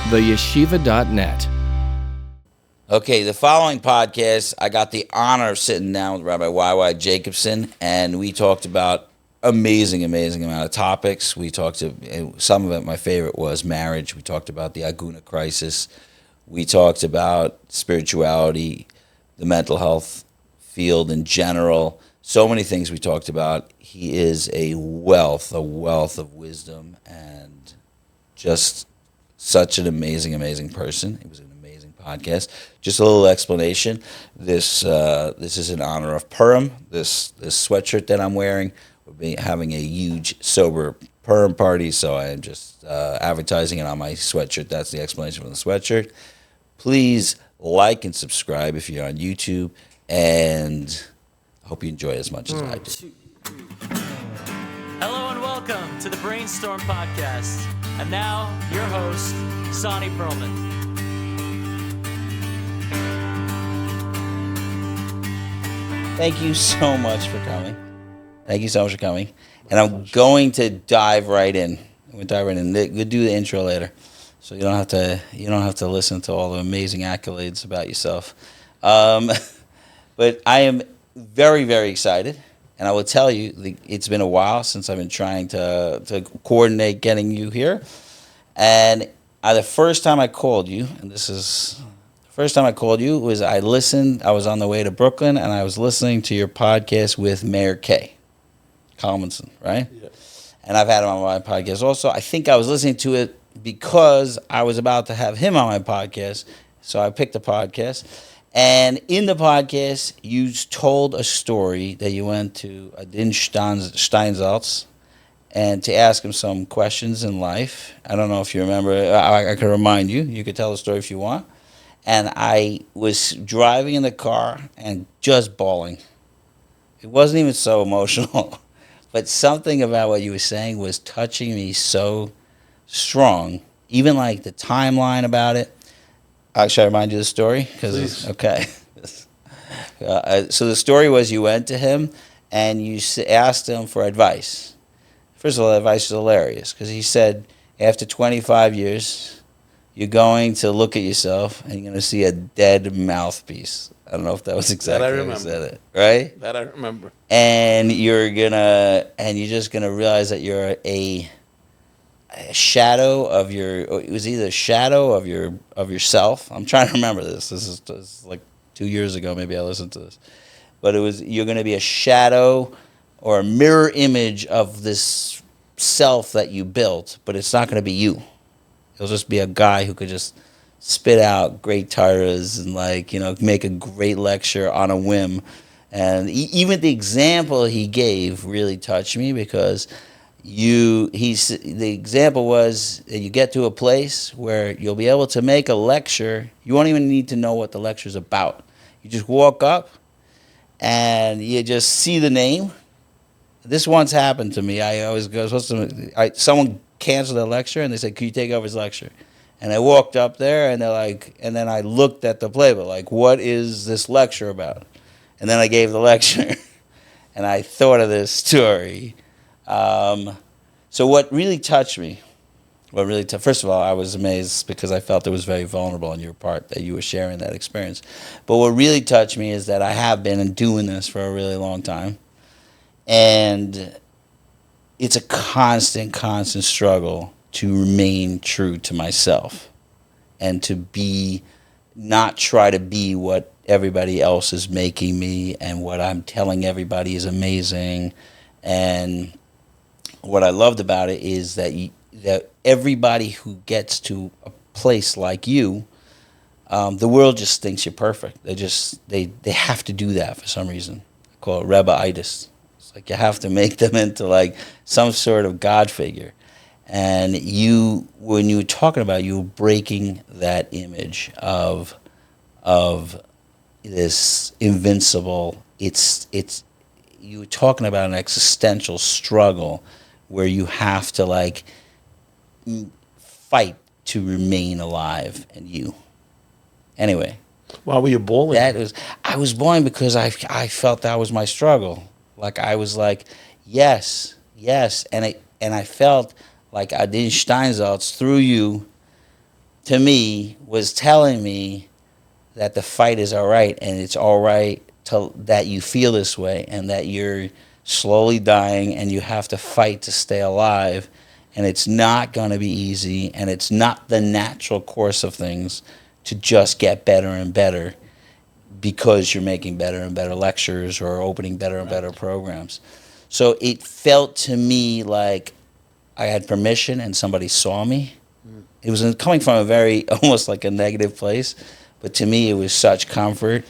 theyeshiva.net. Okay, the following podcast, I got the honor of sitting down with Rabbi Y.Y. Jacobson, and we talked about amazing amount of topics. We talked to, some of it, my favorite was marriage. We talked about the Agunah crisis. We talked about spirituality, the mental health field in general. So many things we talked about. He is a wealth of wisdom, and just such an amazing person. It was an amazing podcast. Just a little explanation. This is in honor of Purim. This sweatshirt that I'm wearing. We'll be having a huge sober Purim party, so I am just advertising it on my sweatshirt. That's the explanation for the sweatshirt. Please like and subscribe if you're on YouTube, and I hope you enjoy it as much as I do. Hello and welcome to the Brainstorm podcast. And now, your host, Sony Perlman. Thank you so much for coming. And I'm going to dive right in. We'll do the intro later, so you don't have to listen to all the amazing accolades about yourself. But I am very, very excited. And I will tell you, it's been a while since I've been trying to coordinate getting you here. And the first time I called you, was I listened. I was on the way to Brooklyn, and I was listening to your podcast with Mayor K. Collinson, right? Yeah. And I've had him on my podcast also. I think I was listening to it because I was about to have him on my podcast, so I picked the podcast. And in the podcast, you told a story that you went to Adin Steinsaltz and to ask him some questions in life. I don't know if you remember. I can remind you. You could tell the story if you want. And I was driving in the car and just bawling. It wasn't even so emotional. But something about what you were saying was touching me so strong. Even like the timeline about it. Should I remind you the story? Please. Okay. So the story was you went to him and you asked him for advice. First of all, the advice is hilarious because he said after 25 years, you're going to look at yourself and you're going to see a dead mouthpiece. I don't know if that was exactly how you said it, right? That I remember. And you're just gonna realize that you're a shadow of it was either a shadow of yourself. I'm trying to remember this. This is like 2 years ago. Maybe I listened to this, but you're going to be a shadow or a mirror image of this self that you built, but it's not going to be you. It'll just be a guy who could just spit out great Torahs and make a great lecture on a whim. And even the example he gave really touched me because the example was that you get to a place where you'll be able to make a lecture. You won't even need to know what the lecture's about. You just walk up and you just see the name. This once happened to me. Someone canceled a lecture and they said, "Can you take over his lecture?" And I walked up there and and then I looked at the playbook, like, what is this lecture about? And then I gave the lecture and I thought of this story. So what really touched me, first of all, I was amazed because I felt it was very vulnerable on your part that you were sharing that experience. But what really touched me is that I have been doing this for a really long time. And it's a constant struggle to remain true to myself and to not try to be what everybody else is making me and what I'm telling everybody is amazing. And what I loved about it is that everybody who gets to a place like you, the world just thinks you're perfect. They have to do that for some reason. I call it Rabbi-itis. It's like you have to make them into like some sort of God figure. And when you were talking about, you were breaking that image of this invincible. You were talking about an existential struggle where you have to fight to remain alive and you. Anyway. Why were you bawling? I was bawling because I felt that was my struggle. Like I was like, yes, and I felt like Adin Steinsaltz through you to me, was telling me that the fight is all right, and it's all right that you feel this way, and that you're slowly dying, and you have to fight to stay alive, and it's not going to be easy, and it's not the natural course of things to just get better and better because you're making better and better lectures or opening better and better programs. So it felt to me like I had permission and somebody saw me. It was coming from a very, almost like a negative place, but to me it was such comfort,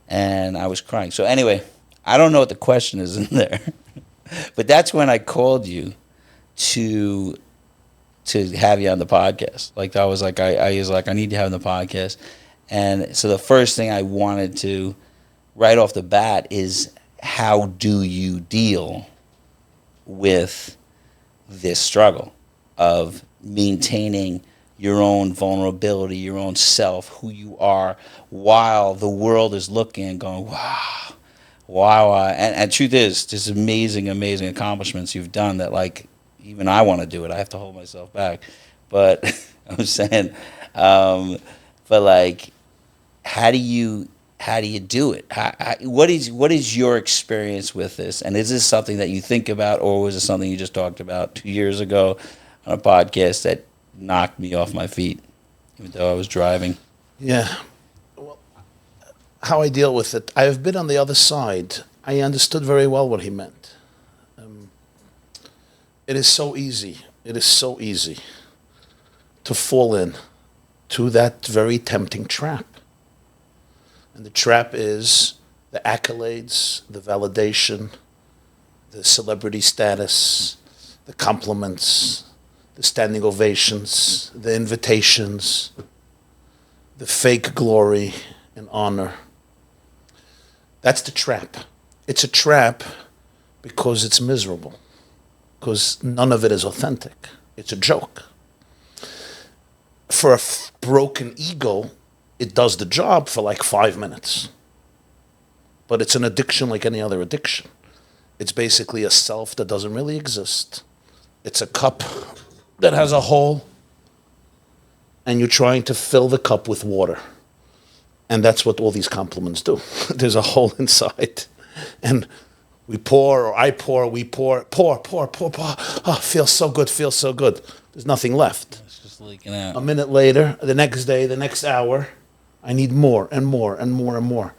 and I was crying. So anyway, I don't know what the question is in there, but that's when I called you to have you on the podcast. Like I was like, I was like, I need to have you on the podcast. And so the first thing I wanted to, right off the bat, is how do you deal with this struggle of maintaining your own vulnerability, your own self, who you are, while the world is looking and going, wow. And truth is, there's amazing accomplishments you've done that, like, even I want to do it. I have to hold myself back. But I'm saying, but like, how do you do it? What is your experience with this? And is this something that you think about, or was it something you just talked about 2 years ago on a podcast that knocked me off my feet, even though I was driving? Yeah. Well, how I deal with it, I have been on the other side. I understood very well what he meant. It is so easy. It is so easy to fall in to that very tempting trap. And the trap is the accolades, the validation, the celebrity status, the compliments, the standing ovations, the invitations, the fake glory and honor. That's the trap. It's a trap because it's miserable, because none of it is authentic. It's a joke. For a broken ego, it does the job for like 5 minutes. But it's an addiction like any other addiction. It's basically a self that doesn't really exist. It's a cup that has a hole, and you're trying to fill the cup with water. And that's what all these compliments do. There's a hole inside. And we pour, or I pour, we pour. Oh, feels so good, feels so good. There's nothing left. It's just leaking out. A minute later, the next day, the next hour, I need more and more and more and more,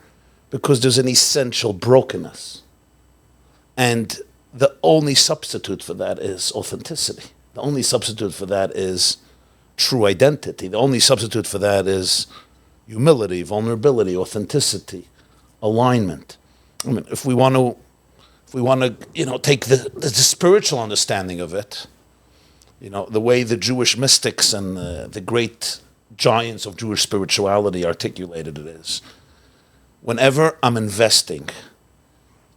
because there's an essential brokenness. And the only substitute for that is authenticity. The only substitute for that is true identity. The only substitute for that is humility, vulnerability, authenticity, alignment. I mean, if we want to, take the spiritual understanding of it, the way the Jewish mystics and the great giants of Jewish spirituality articulated it is, whenever I'm investing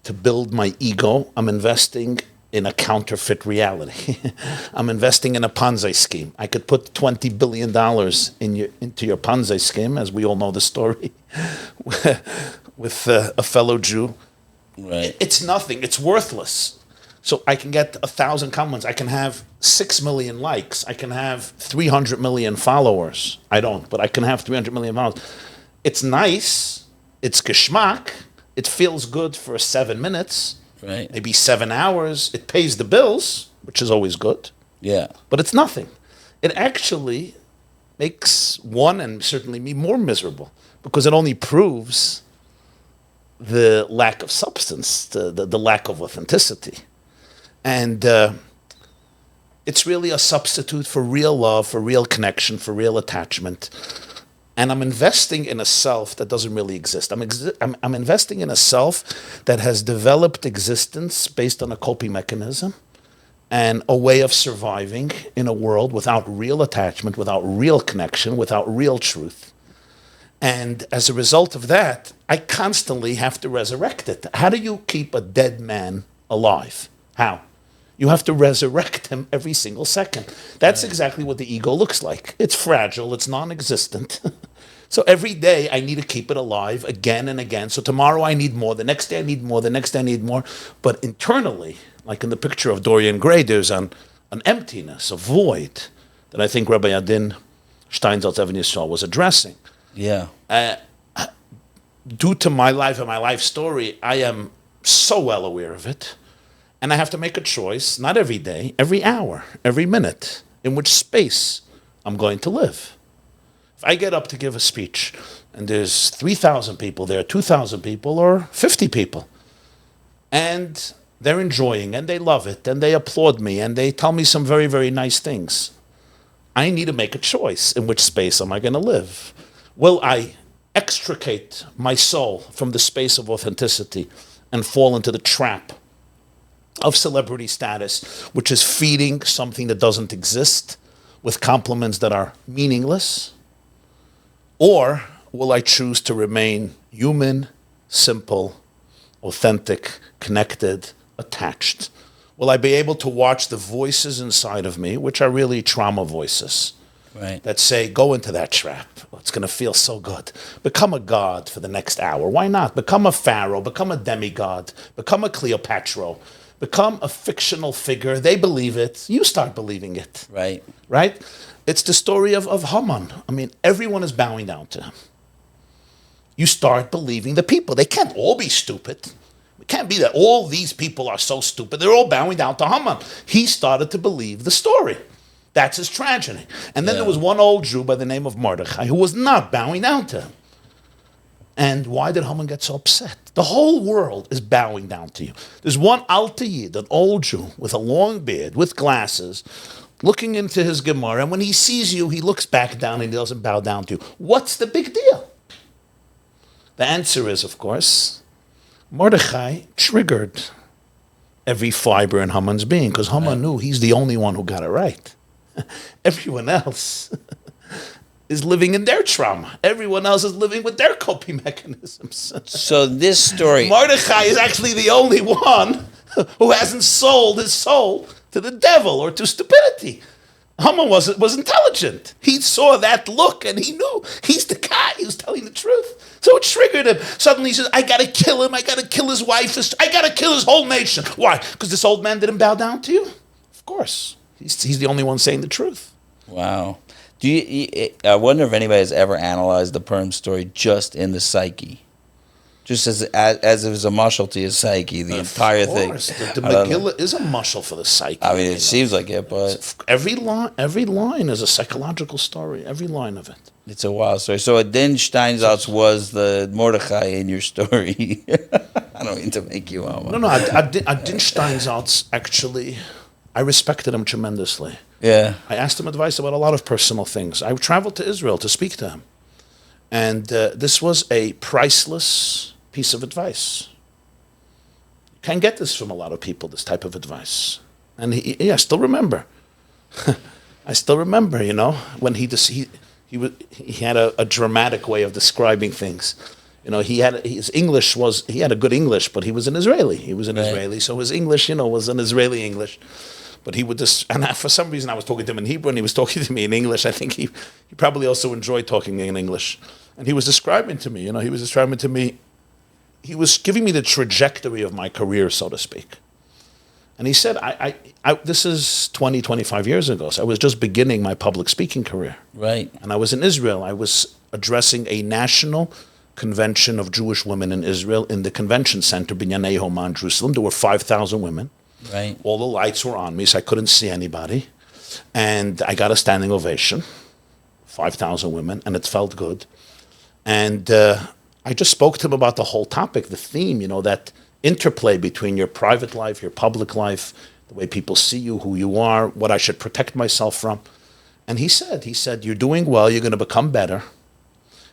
to build my ego, I'm investing in a counterfeit reality. I'm investing in a Ponzi scheme. I could put $20 billion into your Ponzi scheme, as we all know the story, with a fellow Jew. Right. It's nothing. It's worthless. So I can get 1,000 comments. I can have 6 million likes. I can have 300 million followers. I don't, but I can have 300 million followers. It's nice. It's geschmack. It feels good for 7 minutes. Right. Maybe 7 hours. It pays the bills, which is always good. Yeah. But it's nothing. It actually makes one, and certainly me, more miserable, because it only proves the lack of substance, the lack of authenticity. And it's really a substitute for real love, for real connection, for real attachment. And I'm investing in a self that doesn't really exist. I'm investing in a self that has developed existence based on a coping mechanism and a way of surviving in a world without real attachment, without real connection, without real truth. And as a result of that, I constantly have to resurrect it. How do you keep a dead man alive? How? You have to resurrect him every single second. That's exactly what the ego looks like. It's fragile, it's non-existent. So every day I need to keep it alive again and again. So tomorrow I need more, the next day I need more, the next day I need more. But internally, like in the picture of Dorian Gray, there's an emptiness, a void that I think Rabbi Adin Steinsaltz Even Yisrael was addressing. Yeah. Due to my life and my life story, I am so well aware of it. And I have to make a choice, not every day, every hour, every minute, in which space I'm going to live. If I get up to give a speech and there's 3,000 people there, 2,000 people, or 50 people, and they're enjoying and they love it and they applaud me and they tell me some very, very nice things, I need to make a choice in which space am I going to live. Will I extricate my soul from the space of authenticity and fall into the trap of celebrity status, which is feeding something that doesn't exist with compliments that are meaningless? Or will I choose to remain human, simple, authentic, connected, attached? Will I be able to watch the voices inside of me, which are really trauma voices, Right. that say, go into that trap. It's going to feel so good. Become a god for the next hour. Why not? Become a pharaoh, become a demigod, become a Cleopatra, become a fictional figure. They believe it. You start believing it. Right. Right? It's the story of Haman. I mean, everyone is bowing down to him. You start believing the people. They can't all be stupid. It can't be that all these people are so stupid. They're all bowing down to Haman. He started to believe the story. That's his tragedy. And then there was one old Jew by the name of Mordechai who was not bowing down to him. And why did Haman get so upset? The whole world is bowing down to you. There's one Alta Yid, an old Jew with a long beard, with glasses, looking into his Gemara, and when he sees you, he looks back down and he doesn't bow down to you. What's the big deal? The answer is, of course, Mordechai triggered every fiber in Haman's being, because Haman knew he's the only one who got it right. Everyone else is living in their trauma. Everyone else is living with their coping mechanisms. So this story, Mordechai is actually the only one who hasn't sold his soul to the devil or to stupidity. Haman was intelligent. He saw that look and he knew he's the guy who's telling the truth. So it triggered him. Suddenly he says, I got to kill him. I got to kill his wife. I got to kill his whole nation. Why? Because this old man didn't bow down to you? Of course. He's the only one saying the truth. wow. Do you? I wonder if anybody has ever analyzed the Perm story just in the psyche, just as it was a mushal to his psyche, the entire thing. The Megillah is a mushal for the psyche. I mean, it seems like it, but every line is a psychological story. Every line of it. it's a wild story. So Adin Steinsaltz was the Mordechai in your story. I don't mean to make you out. No. Adin Steinsaltz, actually, I respected him tremendously. Yeah. I asked him advice about a lot of personal things. I traveled to Israel to speak to him. And this was a priceless piece of advice. You can't get this from a lot of people, this type of advice. And I still remember. I still remember, when he had a dramatic way of describing things. He had a good English, but he was an Israeli. He was an Israeli, so his English, was an Israeli English. But he would and for some reason I was talking to him in Hebrew and he was talking to me in English. I think he probably also enjoyed talking in English. And he was describing to me, he was giving me the trajectory of my career, so to speak. And he said, I this is 20, 25 years ago, so I was just beginning my public speaking career. Right. And I was in Israel. I was addressing a national convention of Jewish women in Israel in the convention center, Binyanei Homa in Jerusalem. There were 5,000 women. Right. All the lights were on me, so I couldn't see anybody. And I got a standing ovation, 5,000 women, and it felt good. And I just spoke to him about the whole topic, the theme, that interplay between your private life, your public life, the way people see you, who you are, what I should protect myself from. And he said, you're doing well, you're going to become better.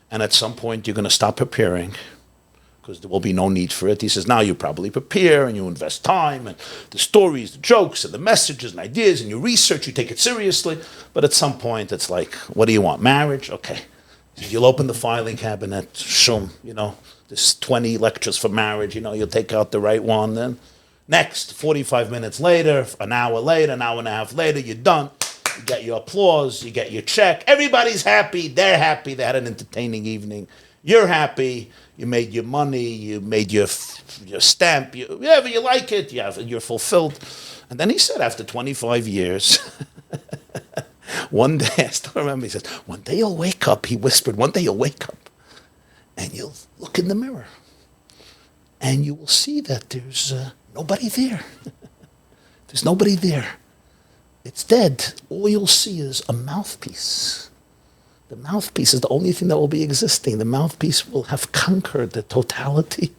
And at some point, you're going to stop preparing because there will be no need for it. He says, now you probably prepare and you invest time and the stories, the jokes and the messages and ideas and you research, you take it seriously. But at some point, it's like, what do you want? Marriage? Okay. You'll open the filing cabinet, shum, there's 20 lectures for marriage, you'll take out the right one. Then next, 45 minutes later, an hour later, an hour and a half later, you're done. You get your applause, you get your check. Everybody's happy. They're happy. They had an entertaining evening. You're happy. You made your money. You made your stamp. Whatever you like it, you're fulfilled. And then he said, after 25 years, One day, I still remember, he says, one day you'll wake up, he whispered, one day you'll wake up and you'll look in the mirror and you will see that there's nobody there. There's nobody there. It's dead. All you'll see is a mouthpiece. The mouthpiece is the only thing that will be existing. The mouthpiece will have conquered the totality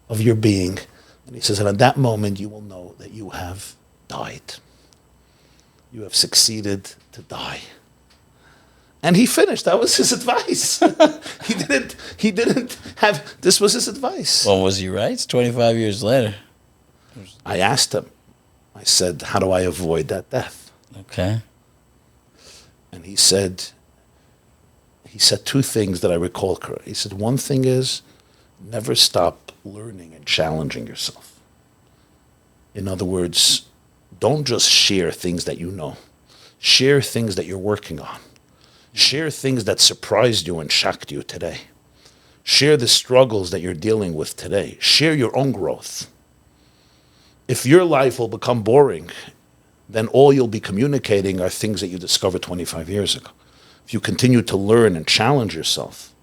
of your being. And he says, and at that moment you will know that you have died. You have succeeded to die. And he finished. That was his advice. He didn't have, this was his advice. Well, was he right? It's 25 years later. I asked him, I said, how do I avoid that death? Okay. And he said two things that I recall correctly. He said, one thing is, never stop learning and challenging yourself. In other words, don't just share things that you know. Share things that you're working on. Share things that surprised you and shocked you today. Share the struggles that you're dealing with today. Share your own growth. If your life will become boring, then all you'll be communicating are things that you discovered 25 years ago. If you continue to learn and challenge yourself,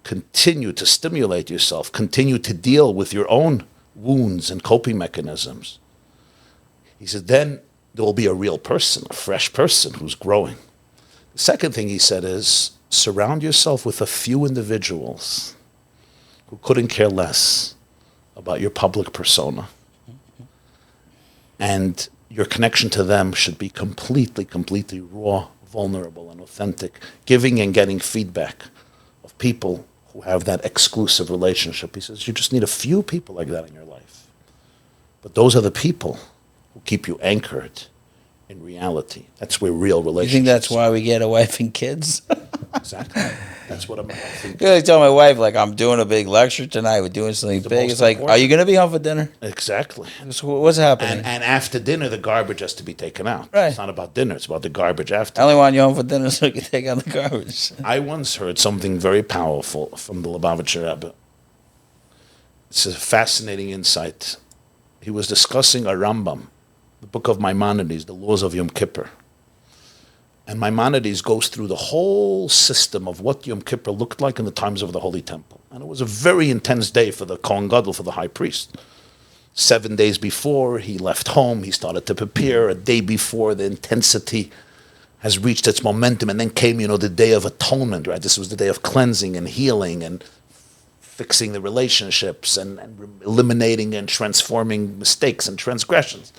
continue to stimulate yourself, continue to deal with your own wounds and coping mechanisms, he said, then there will be a real person, a fresh person who's growing. The second thing he said is, surround yourself with a few individuals who couldn't care less about your public persona. And your connection to them should be completely raw, vulnerable, and authentic, giving and getting feedback of people who have that exclusive relationship. He says, you just need a few people like that in your life. But those are the people who keep you anchored in reality. That's where real relationships. You think that's why we get a wife and kids? Exactly. That's what I'm thinking. I tell my wife, like, I'm doing a big lecture tonight. We're doing something big. It's like, important. are you going to be home for dinner? Exactly. What's happening? And after dinner, the garbage has to be taken out. Right. It's not about dinner. It's about the garbage after. I only want you home for dinner so you can take out the garbage. I once heard something very powerful from the Lubavitcher Rebbe. It's a fascinating insight. He was discussing a Rambam, the book of Maimonides, the laws of Yom Kippur. And Maimonides goes through the whole system of what Yom Kippur looked like in the times of the Holy Temple. And it was a very intense day for the Kohen Gadol, for the high priest. 7 days before he left home, he started to prepare. A day before, the intensity has reached its momentum. And then came, the Day of Atonement, right? This was the day of cleansing and healing and fixing the relationships and eliminating and transforming mistakes and transgressions.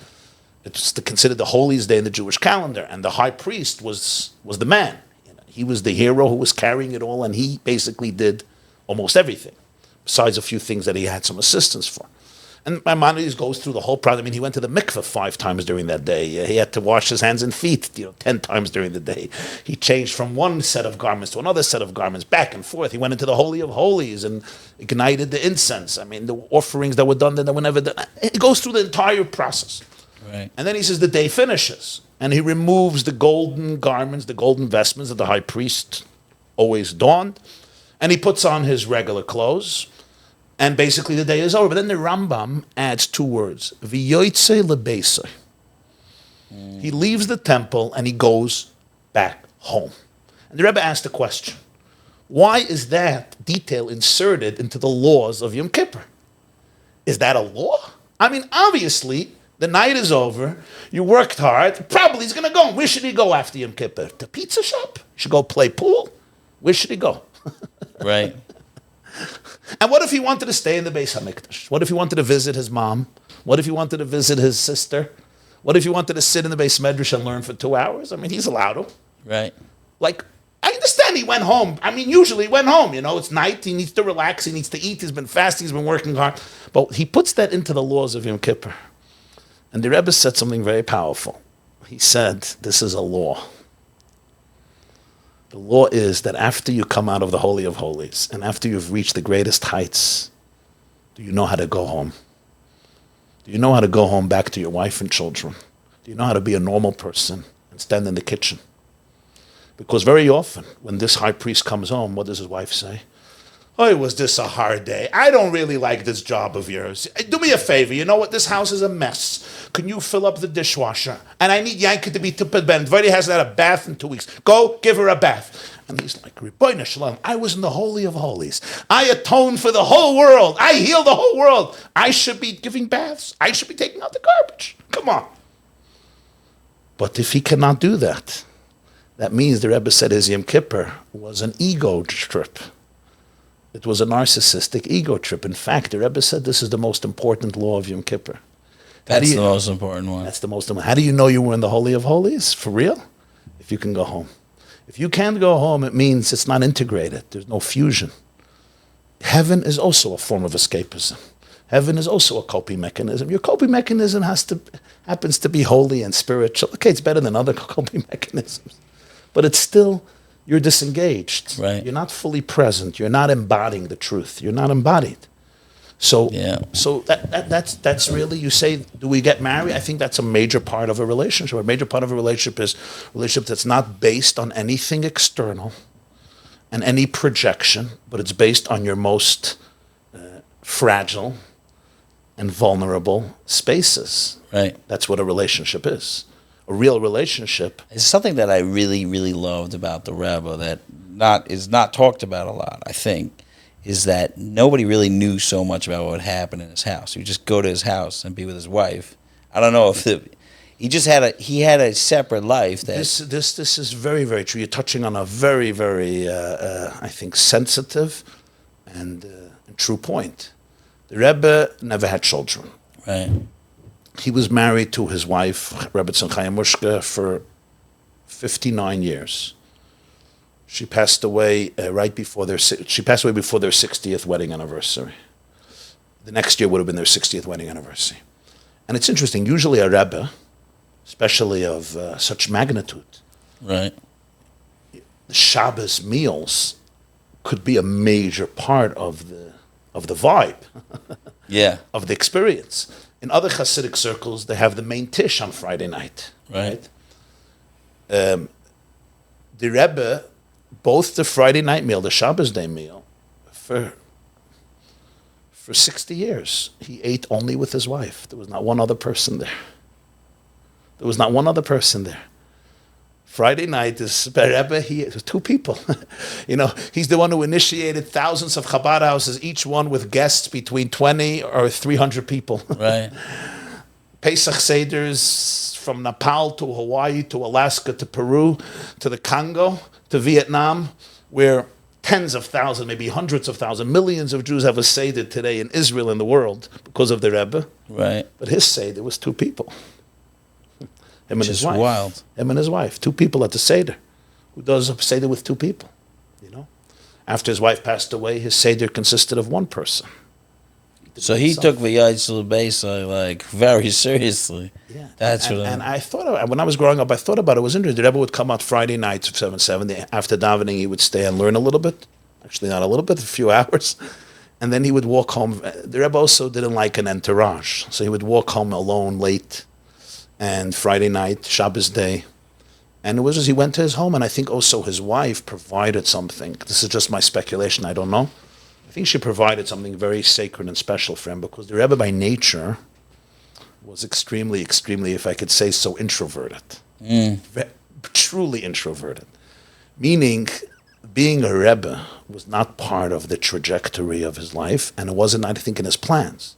It's considered the holiest day in the Jewish calendar, and the high priest was the man. He was the hero who was carrying it all, and he basically did almost everything, besides a few things that he had some assistance for. And Maimonides goes through the whole process. I mean, he went to the mikveh 5 times during that day. He had to wash his hands and feet 10 times during the day. He changed from one set of garments to another set of garments, back and forth. He went into the Holy of Holies and ignited the incense. I mean, the offerings that were done then that were never done. It goes through the entire process. Right. And then he says the day finishes, and he removes the golden garments, the golden vestments that the high priest always donned, and he puts on his regular clothes, and basically the day is over. But then the Rambam adds 2 words, v'yoytze lebeisai. He leaves the temple and he goes back home. And the Rebbe asked the question, why is that detail inserted into the laws of Yom Kippur? Is that a law? I mean, obviously, the night is over, you worked hard, probably he's going to go. Where should he go after Yom Kippur? The pizza shop? He should go play pool? Where should he go? Right. And what if he wanted to stay in the Beis HaMikdash? What if he wanted to visit his mom? What if he wanted to visit his sister? What if he wanted to sit in the Beis Medrash and learn for 2 hours? I mean, he's allowed to. Right. Like, I understand he went home. I mean, usually he went home, it's night, he needs to relax, he needs to eat, he's been fasting, he's been working hard. But he puts that into the laws of Yom Kippur. And the Rebbe said something very powerful. He said, this is a law. The law is that after you come out of the Holy of Holies, and after you've reached the greatest heights, do you know how to go home? Do you know how to go home back to your wife and children? Do you know how to be a normal person and stand in the kitchen? Because very often, when this high priest comes home, what does his wife say? Oh, was this a hard day? I don't really like this job of yours. Do me a favor. You know what? This house is a mess. Can you fill up the dishwasher? And I need Yanka to be tupid ben. Vody hasn't had a bath in 2 weeks. Go give her a bath. And he's like, Ribono Shel Olam, I was in the Holy of Holies. I atoned for the whole world. I healed the whole world. I should be giving baths. I should be taking out the garbage. Come on. But if he cannot do that, that means the Rebbe said his Yom Kippur was an ego trip. It was a narcissistic ego trip. In fact, the Rebbe said this is the most important law of Yom Kippur. That's the most important one. That's the most important. How do you know you were in the Holy of Holies? For real? If you can go home. If you can't go home, it means it's not integrated. There's no fusion. Heaven is also a form of escapism. Heaven is also a coping mechanism. Your coping mechanism happens to be holy and spiritual. Okay, it's better than other coping mechanisms. But it's still, you're disengaged. Right. You're not fully present. You're not embodying the truth. You're not embodied. So, so that's really, you say, do we get married? I think that's a major part of a relationship. A major part of a relationship is a relationship that's not based on anything external and any projection, but it's based on your most fragile and vulnerable spaces. Right. That's what a relationship is. A real relationship. It's something that I really, really loved about the Rebbe that is not talked about a lot, I think, is that nobody really knew so much about what happened in his house. You just go to his house and be with his wife. I don't know if he had a separate life. That This is very, very true. You're touching on a very, very, I think, sensitive and true point. The Rebbe never had children. Right. He was married to his wife, Rebbetzin Chayamushka, for 59 years. She passed away before their 60th wedding anniversary. The next year would have been their 60th wedding anniversary. And it's interesting. Usually a Rebbe, especially of such magnitude, right, the Shabbos meals could be a major part of the vibe, yeah, of the experience. In other Hasidic circles, they have the main tish on Friday night. Right. The Rebbe, both the Friday night meal, the Shabbos day meal, for 60 years, he ate only with his wife. There was not one other person there. Friday night is Rebbe, he was two people. He's the one who initiated thousands of Chabad houses, each one with guests between 20 or 300 people. Right. Pesach Seders from Nepal to Hawaii to Alaska to Peru to the Congo to Vietnam, where tens of thousands, maybe hundreds of thousands, millions of Jews have a Seder today in Israel and the world because of the Rebbe. Right. But his Seder was two people. Him and his wife. Wild. Him and his wife. Two people at the Seder. Who does a Seder with two people? After his wife passed away, his Seder consisted of one person. So he took the Yitzhak Beisai like very seriously. Yeah, And I thought when I was growing up, I thought about it. It was interesting. The Rebbe would come out Friday nights at 7:70. After davening, he would stay and learn a little bit. Actually, not a little bit, a few hours, and then he would walk home. The Rebbe also didn't like an entourage, so he would walk home alone late. And Friday night, Shabbos day, and it was as he went to his home. And I think also his wife provided something. This is just my speculation. I don't know. I think she provided something very sacred and special for him because the Rebbe by nature was extremely, if I could say so, introverted. Truly introverted. Meaning, being a Rebbe was not part of the trajectory of his life, and it wasn't, I think, in his plans.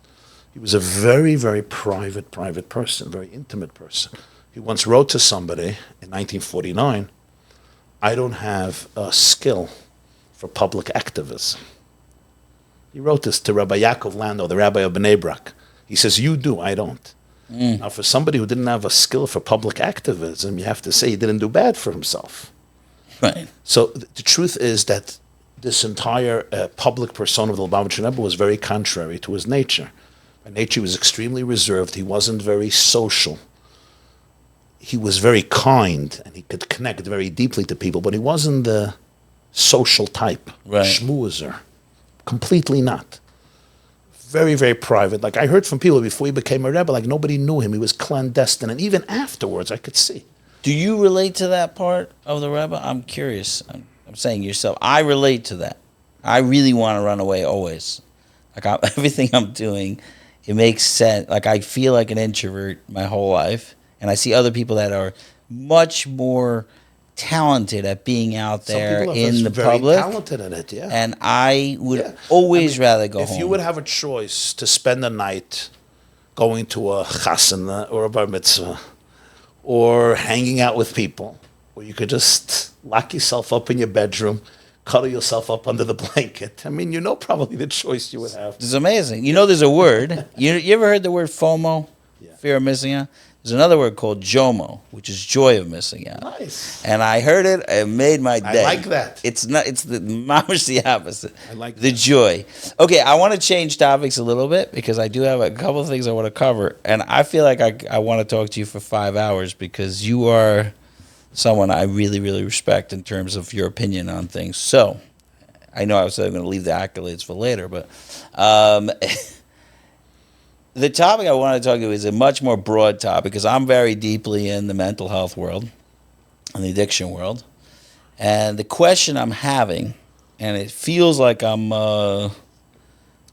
He was a very, very private person, very intimate person. He once wrote to somebody in 1949, I don't have a skill for public activism. He wrote this to Rabbi Yaakov Lando, the rabbi of Bnei Brak. He says, you do, I don't. Now, for somebody who didn't have a skill for public activism, you have to say he didn't do bad for himself. Right. So the truth is that this entire public persona of the Lubavitcher Rebbe was very contrary to his nature. By nature, he was extremely reserved. He wasn't very social. He was very kind, and he could connect very deeply to people, but he wasn't the social type, right. Schmoozer. Completely not. Very, very private. Like I heard from people before he became a Rebbe, like nobody knew him. He was clandestine, and even afterwards, I could see. Do you relate to that part of the Rebbe? I'm curious. I'm saying yourself. I relate to that. I really want to run away always. Like everything I'm doing, it makes sense. Like I feel like an introvert my whole life, and I see other people that are much more talented at being out there in the very public. Talented in it, yeah. And I would always rather go home. If you would have a choice to spend the night going to a chasana or a bar mitzvah or hanging out with people, or you could just lock yourself up in your bedroom, cuddle yourself up under the blanket. I mean, probably the choice you would have. It's amazing. There's a word. You ever heard the word FOMO? Yeah. Fear of missing out? There's another word called JOMO, which is joy of missing out. Nice. And I heard it. It made my day. I like that. It's the mamish the opposite. I like the that. joy. Okay, I want to change topics a little bit because I do have a couple of things I want to cover, and I feel like I want to talk to you for 5 hours because you are someone I really, really respect in terms of your opinion on things. So, I know I was going to leave the accolades for later, but the topic I want to talk to you is a much more broad topic because I'm very deeply in the mental health world and the addiction world. And the question I'm having, and it feels like I'm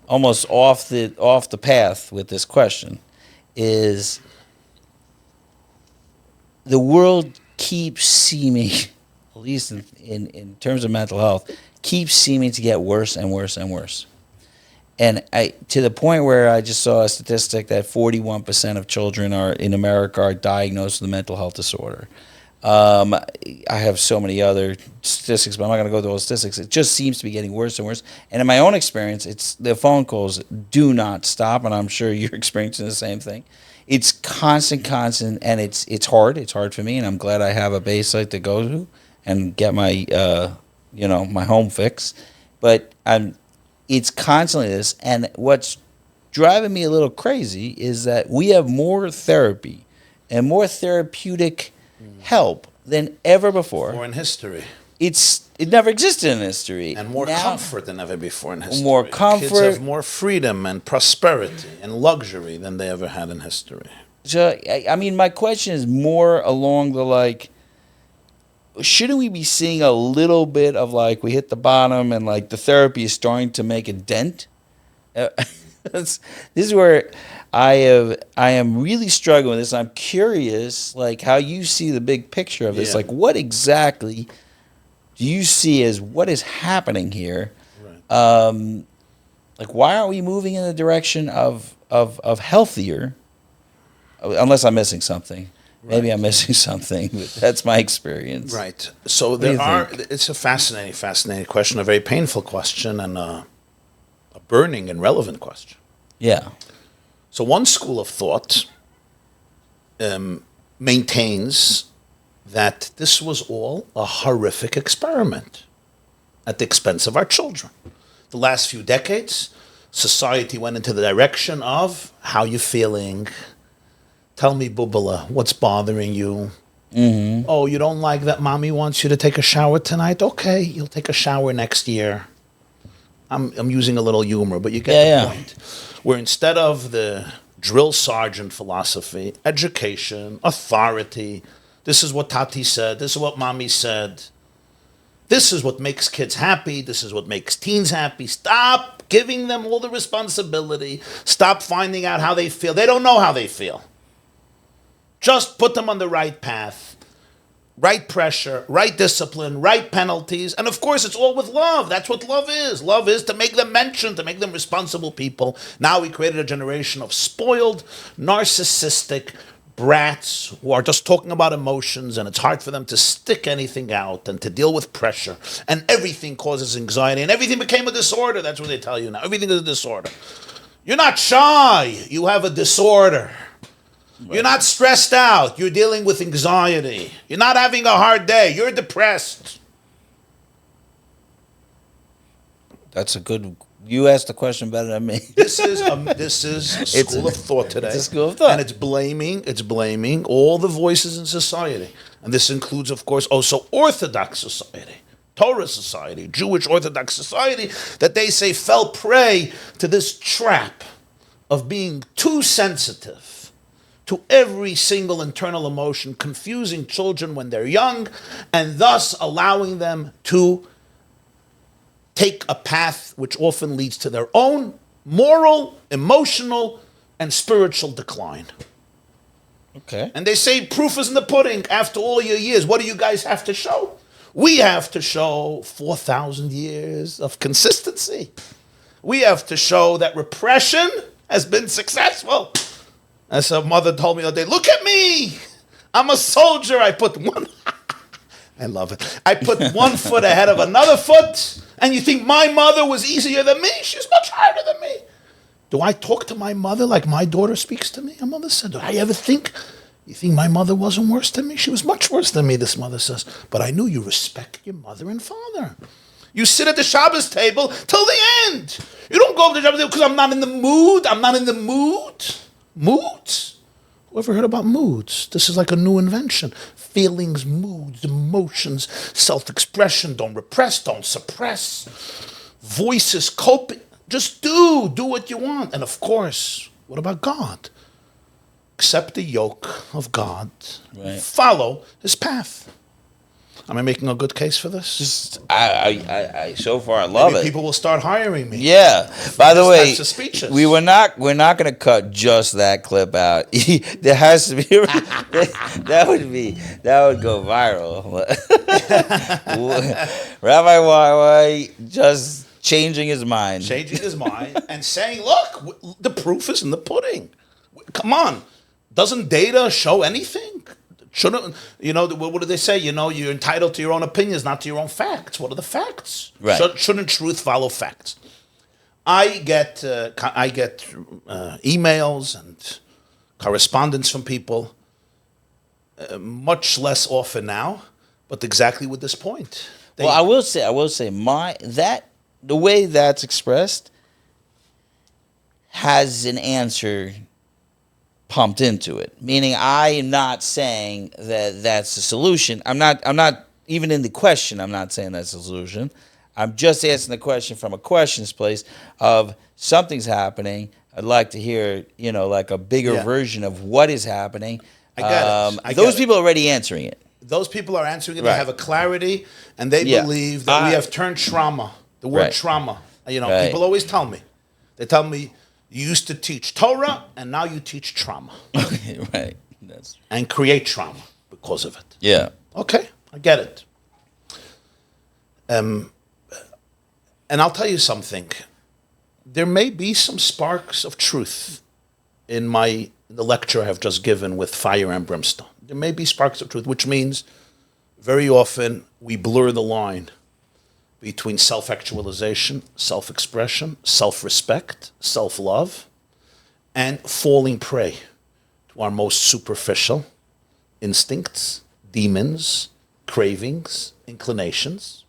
almost off the path with this question, is the world keeps seeming, at least in terms of mental health, keeps seeming to get worse and worse and worse. And to the point where I just saw a statistic that 41% of children in America are diagnosed with a mental health disorder. I have so many other statistics, but I'm not going to go through all the statistics. It just seems to be getting worse and worse. And in my own experience, the phone calls do not stop, and I'm sure you're experiencing the same thing. It's constant, and it's hard. It's hard for me, and I'm glad I have a base site to go to and get my my home fix. But it's constantly this, and what's driving me a little crazy is that we have more therapy and more therapeutic help than ever before. More in history. It never existed in history. And more comfort than ever before in history. More comfort. Kids have more freedom and prosperity and luxury than they ever had in history. So, I mean, my question is more along the shouldn't we be seeing a little bit of we hit the bottom and the therapy is starting to make a dent? This is where I am really struggling with this. I'm curious how you see the big picture of this. Yeah. What exactly do you see as what is happening here? Right. Why aren't we moving in the direction of healthier? Unless I'm missing something. Right. Maybe I'm missing something, but that's my experience. Right. So it's a fascinating question, a very painful question, and a burning and relevant question. Yeah. So one school of thought maintains that this was all a horrific experiment at the expense of our children. The last few decades, society went into the direction of how you feeling. Tell me, Bubala, what's bothering you? Mm-hmm. Oh, you don't like that mommy wants you to take a shower tonight? Okay, you'll take a shower next year. I'm using a little humor, but you get the point. Where instead of the drill sergeant philosophy, education, authority, this is what Tati said, this is what mommy said, this is what makes kids happy, this is what makes teens happy. Stop giving them all the responsibility. Stop finding out how they feel. They don't know how they feel. Just put them on the right path, right pressure, right discipline, right penalties. And of course, it's all with love. That's what love is. Love is to make them mention, to make them responsible people. Now we created a generation of spoiled, narcissistic brats who are just talking about emotions, and it's hard for them to stick anything out and to deal with pressure. And everything causes anxiety, and everything became a disorder. That's what they tell you now. Everything is a disorder. You're not shy. You have a disorder. Right. You're not stressed out. You're dealing with anxiety. You're not having a hard day. You're depressed. That's a good. You asked the question better than me. This is a school of thought today. It's a school of thought, and it's blaming all the voices in society, and this includes, of course, also Orthodox society, Torah society, Jewish Orthodox society, that they say fell prey to this trap of being too sensitive to every single internal emotion, confusing children when they're young, and thus allowing them to take a path which often leads to their own moral, emotional, and spiritual decline. Okay. And they say proof is in the pudding. After all your years, what do you guys have to show? We have to show 4,000 years of consistency. We have to show that repression has been successful. As a mother told me the other day, look at me. I'm a soldier. I put one... I love it. I put one foot ahead of another foot. And you think my mother was easier than me? She's much harder than me. Do I talk to my mother like my daughter speaks to me? A mother said, do I ever think, you think my mother wasn't worse than me? She was much worse than me, this mother says. But I knew you respect your mother and father. You sit at the Shabbos table till the end. You don't go to the Shabbos table because I'm not in the mood. I'm not in the mood. Moods? Who ever heard about moods? This is like a new invention. Feelings, moods, emotions, self-expression. Don't repress, don't suppress. Voices, coping. Just do what you want. And of course, what about God? Accept the yoke of God. Right. Follow his path. Am I making a good case for this? I so far I love Maybe it. People will start hiring me. Yeah. By the way, we're not going to cut just that clip out. There has to be that would go viral. Rabbi YY just changing his mind and saying, look, the proof is in the pudding. Come on. Doesn't data show anything? Shouldn't, what do they say? You're entitled to your own opinions, not to your own facts. What are the facts? Right. Shouldn't truth follow facts? I get emails and correspondence from people, much less often now, but exactly with this point. I will say, the way that's expressed has an answer pumped into it. Meaning, I am not saying that that's the solution. I'm not even in the question. I'm not saying that's the solution. I'm just asking the question from a questions place of something's happening. I'd like to hear, like a bigger version of what is happening. I get it. Those people are already answering it. Those people are answering it. Right. They have a clarity, and they believe that we have turned trauma. The word trauma. People always tell me. They tell me, you used to teach Torah, and now you teach trauma. Okay, right. And create trauma because of it. Yeah. Okay, I get it. And I'll tell you something. There may be some sparks of truth in the lecture I have just given with Fire and Brimstone. There may be sparks of truth, which means very often we blur the line between self-actualization, self-expression, self-respect, self-love, and falling prey to our most superficial instincts, demons, cravings, inclinations.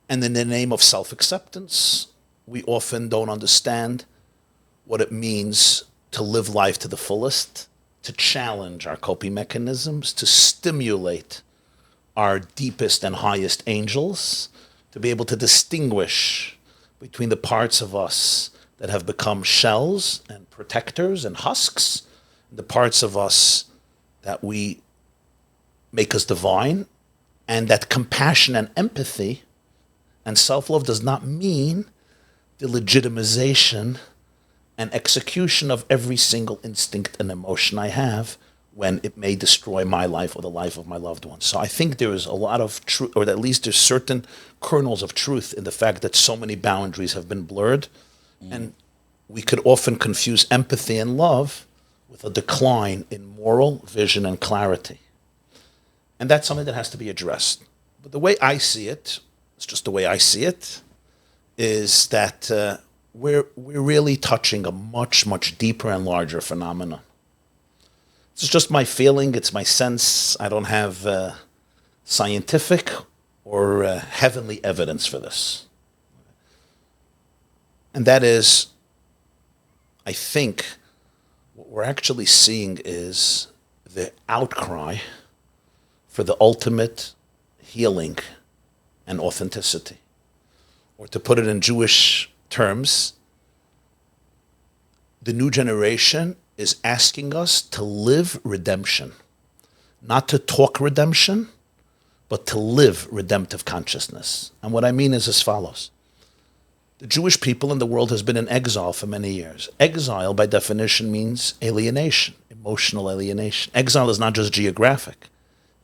And in the name of self-acceptance, we often don't understand what it means to live life to the fullest, to challenge our coping mechanisms, to stimulate our deepest and highest angels, to be able to distinguish between the parts of us that have become shells and protectors and husks, and the parts of us that we make us divine, and that compassion and empathy and self-love does not mean the legitimization and execution of every single instinct and emotion I have when it may destroy my life or the life of my loved ones. So I think there is a lot of truth, or at least there's certain kernels of truth in the fact that so many boundaries have been blurred. And we could often confuse empathy and love with a decline in moral vision and clarity. And that's something that has to be addressed. But the way I see it, it's just the way I see it, is that we're really touching a much, much deeper and larger phenomenon. It's just my feeling, it's my sense. I don't have scientific or heavenly evidence for this. And that is, I think, what we're actually seeing is the outcry for the ultimate healing and authenticity. Or to put it in Jewish terms, the new generation is asking us to live redemption. Not to talk redemption, but to live redemptive consciousness. And what I mean is as follows. The Jewish people in the world has been in exile for many years. Exile, by definition, means alienation, emotional alienation. Exile is not just geographic.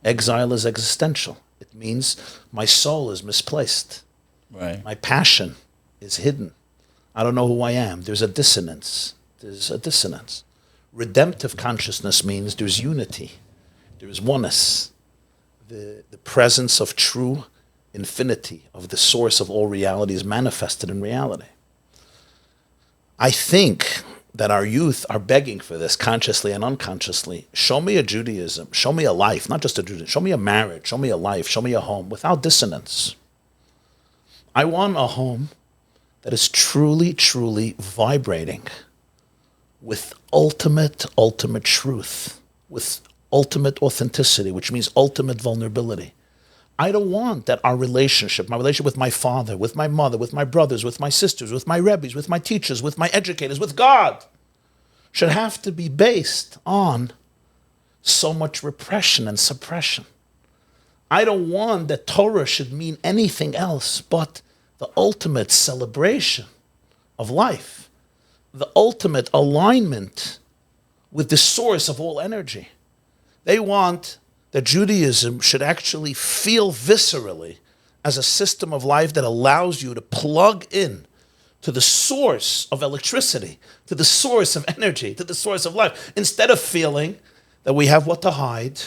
Exile is existential. It means my soul is misplaced. Right. My passion is hidden. I don't know who I am. There's a dissonance. There's a dissonance. Redemptive consciousness means there's unity. There's oneness. The presence of true infinity, of the source of all reality, is manifested in reality. I think that our youth are begging for this consciously and unconsciously. Show me a Judaism. Show me a life, not just a Judaism. Show me a marriage. Show me a life. Show me a home without dissonance. I want a home that is truly, truly vibrating with ultimate truth, with ultimate authenticity, which means ultimate vulnerability. I don't want that my relationship with my father, with my mother, with my brothers, with my sisters, with my Rabbis, with my teachers, with my educators, with God, should have to be based on so much repression and suppression. I don't want that Torah should mean anything else but the ultimate celebration of life, the ultimate alignment with the source of all energy. They want that Judaism should actually feel viscerally as a system of life that allows you to plug in to the source of electricity, to the source of energy, to the source of life, instead of feeling that we have what to hide,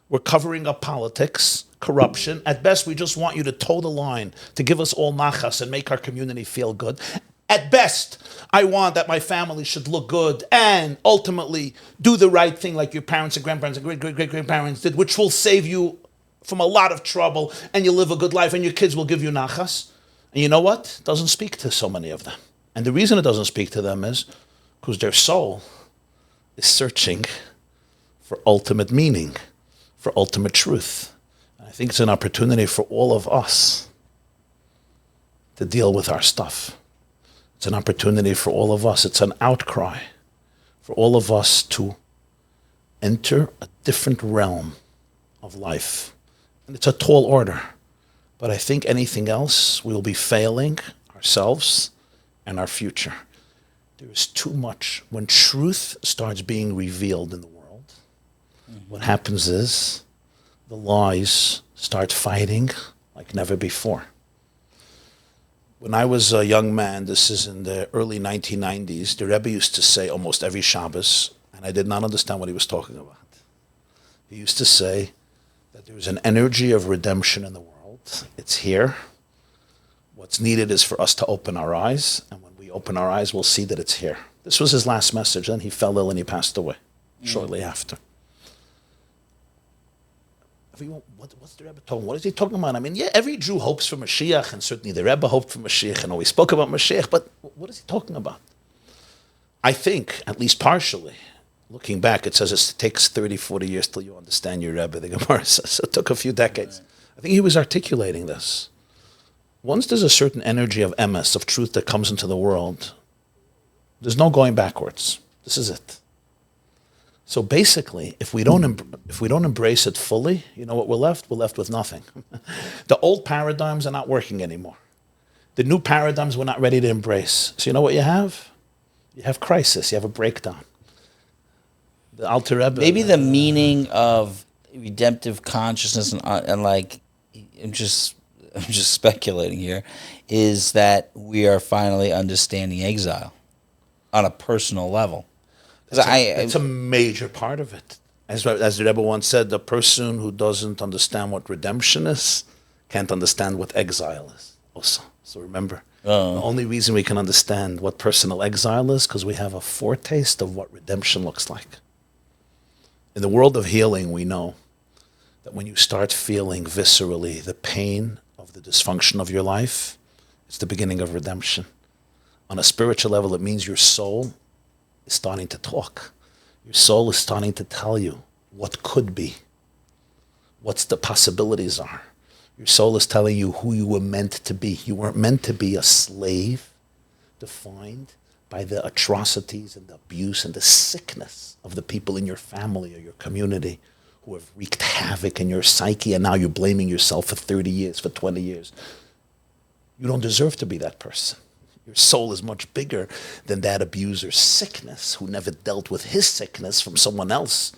we're covering up politics, corruption. At best, we just want you to toe the line, to give us all nachas and make our community feel good. At best, I want that my family should look good and ultimately do the right thing like your parents and grandparents and great-great-great-grandparents did, which will save you from a lot of trouble, and you'll live a good life, and your kids will give you nachas. And you know what? It doesn't speak to so many of them. And the reason it doesn't speak to them is because their soul is searching for ultimate meaning, for ultimate truth. And I think it's an opportunity for all of us to deal with our stuff. It's an opportunity for all of us. It's an outcry for all of us to enter a different realm of life. And it's a tall order. But I think anything else, we will be failing ourselves and our future. There is too much. When truth starts being revealed in the world, what happens is the lies start fighting like never before. When I was a young man, this is in the early 1990s, the Rebbe used to say almost every Shabbos, and I did not understand what he was talking about. He used to say that there's an energy of redemption in the world. It's here. What's needed is for us to open our eyes, and when we open our eyes, we'll see that it's here. This was his last message, then he fell ill and he passed away shortly after. What's the Rebbe talking? What is he talking about? I mean, yeah, every Jew hopes for Mashiach, and certainly the Rebbe hoped for Mashiach, and always spoke about Mashiach, but what is he talking about? I think, at least partially, looking back, it says it takes 30, 40 years till you understand your Rebbe. The Gemara says it took a few decades. I think he was articulating this. Once there's a certain energy of emes, of truth that comes into the world, there's no going backwards. This is it. So basically, if we don't embrace it fully, you know what we're left? We're left with nothing. The old paradigms are not working anymore. The new paradigms we're not ready to embrace. So you know what you have? You have crisis. You have a breakdown. The Alter Rebbe. Maybe the meaning of redemptive consciousness and like, I'm just speculating here, is that we are finally understanding exile on a personal level. It's a major part of it. As the Rebbe once said, the person who doesn't understand what redemption is can't understand what exile is also. So remember, the only reason we can understand what personal exile is because we have a foretaste of what redemption looks like. In the world of healing, we know that when you start feeling viscerally the pain of the dysfunction of your life, it's the beginning of redemption. On a spiritual level, it means your soul is starting to talk. Your soul is starting to tell you what could be, what the possibilities are. Your soul is telling you who you were meant to be. You weren't meant to be a slave defined by the atrocities and the abuse and the sickness of the people in your family or your community who have wreaked havoc in your psyche, and now you're blaming yourself for 30 years, for 20 years. You don't deserve to be that person. Your soul is much bigger than that abuser's sickness who never dealt with his sickness from someone else,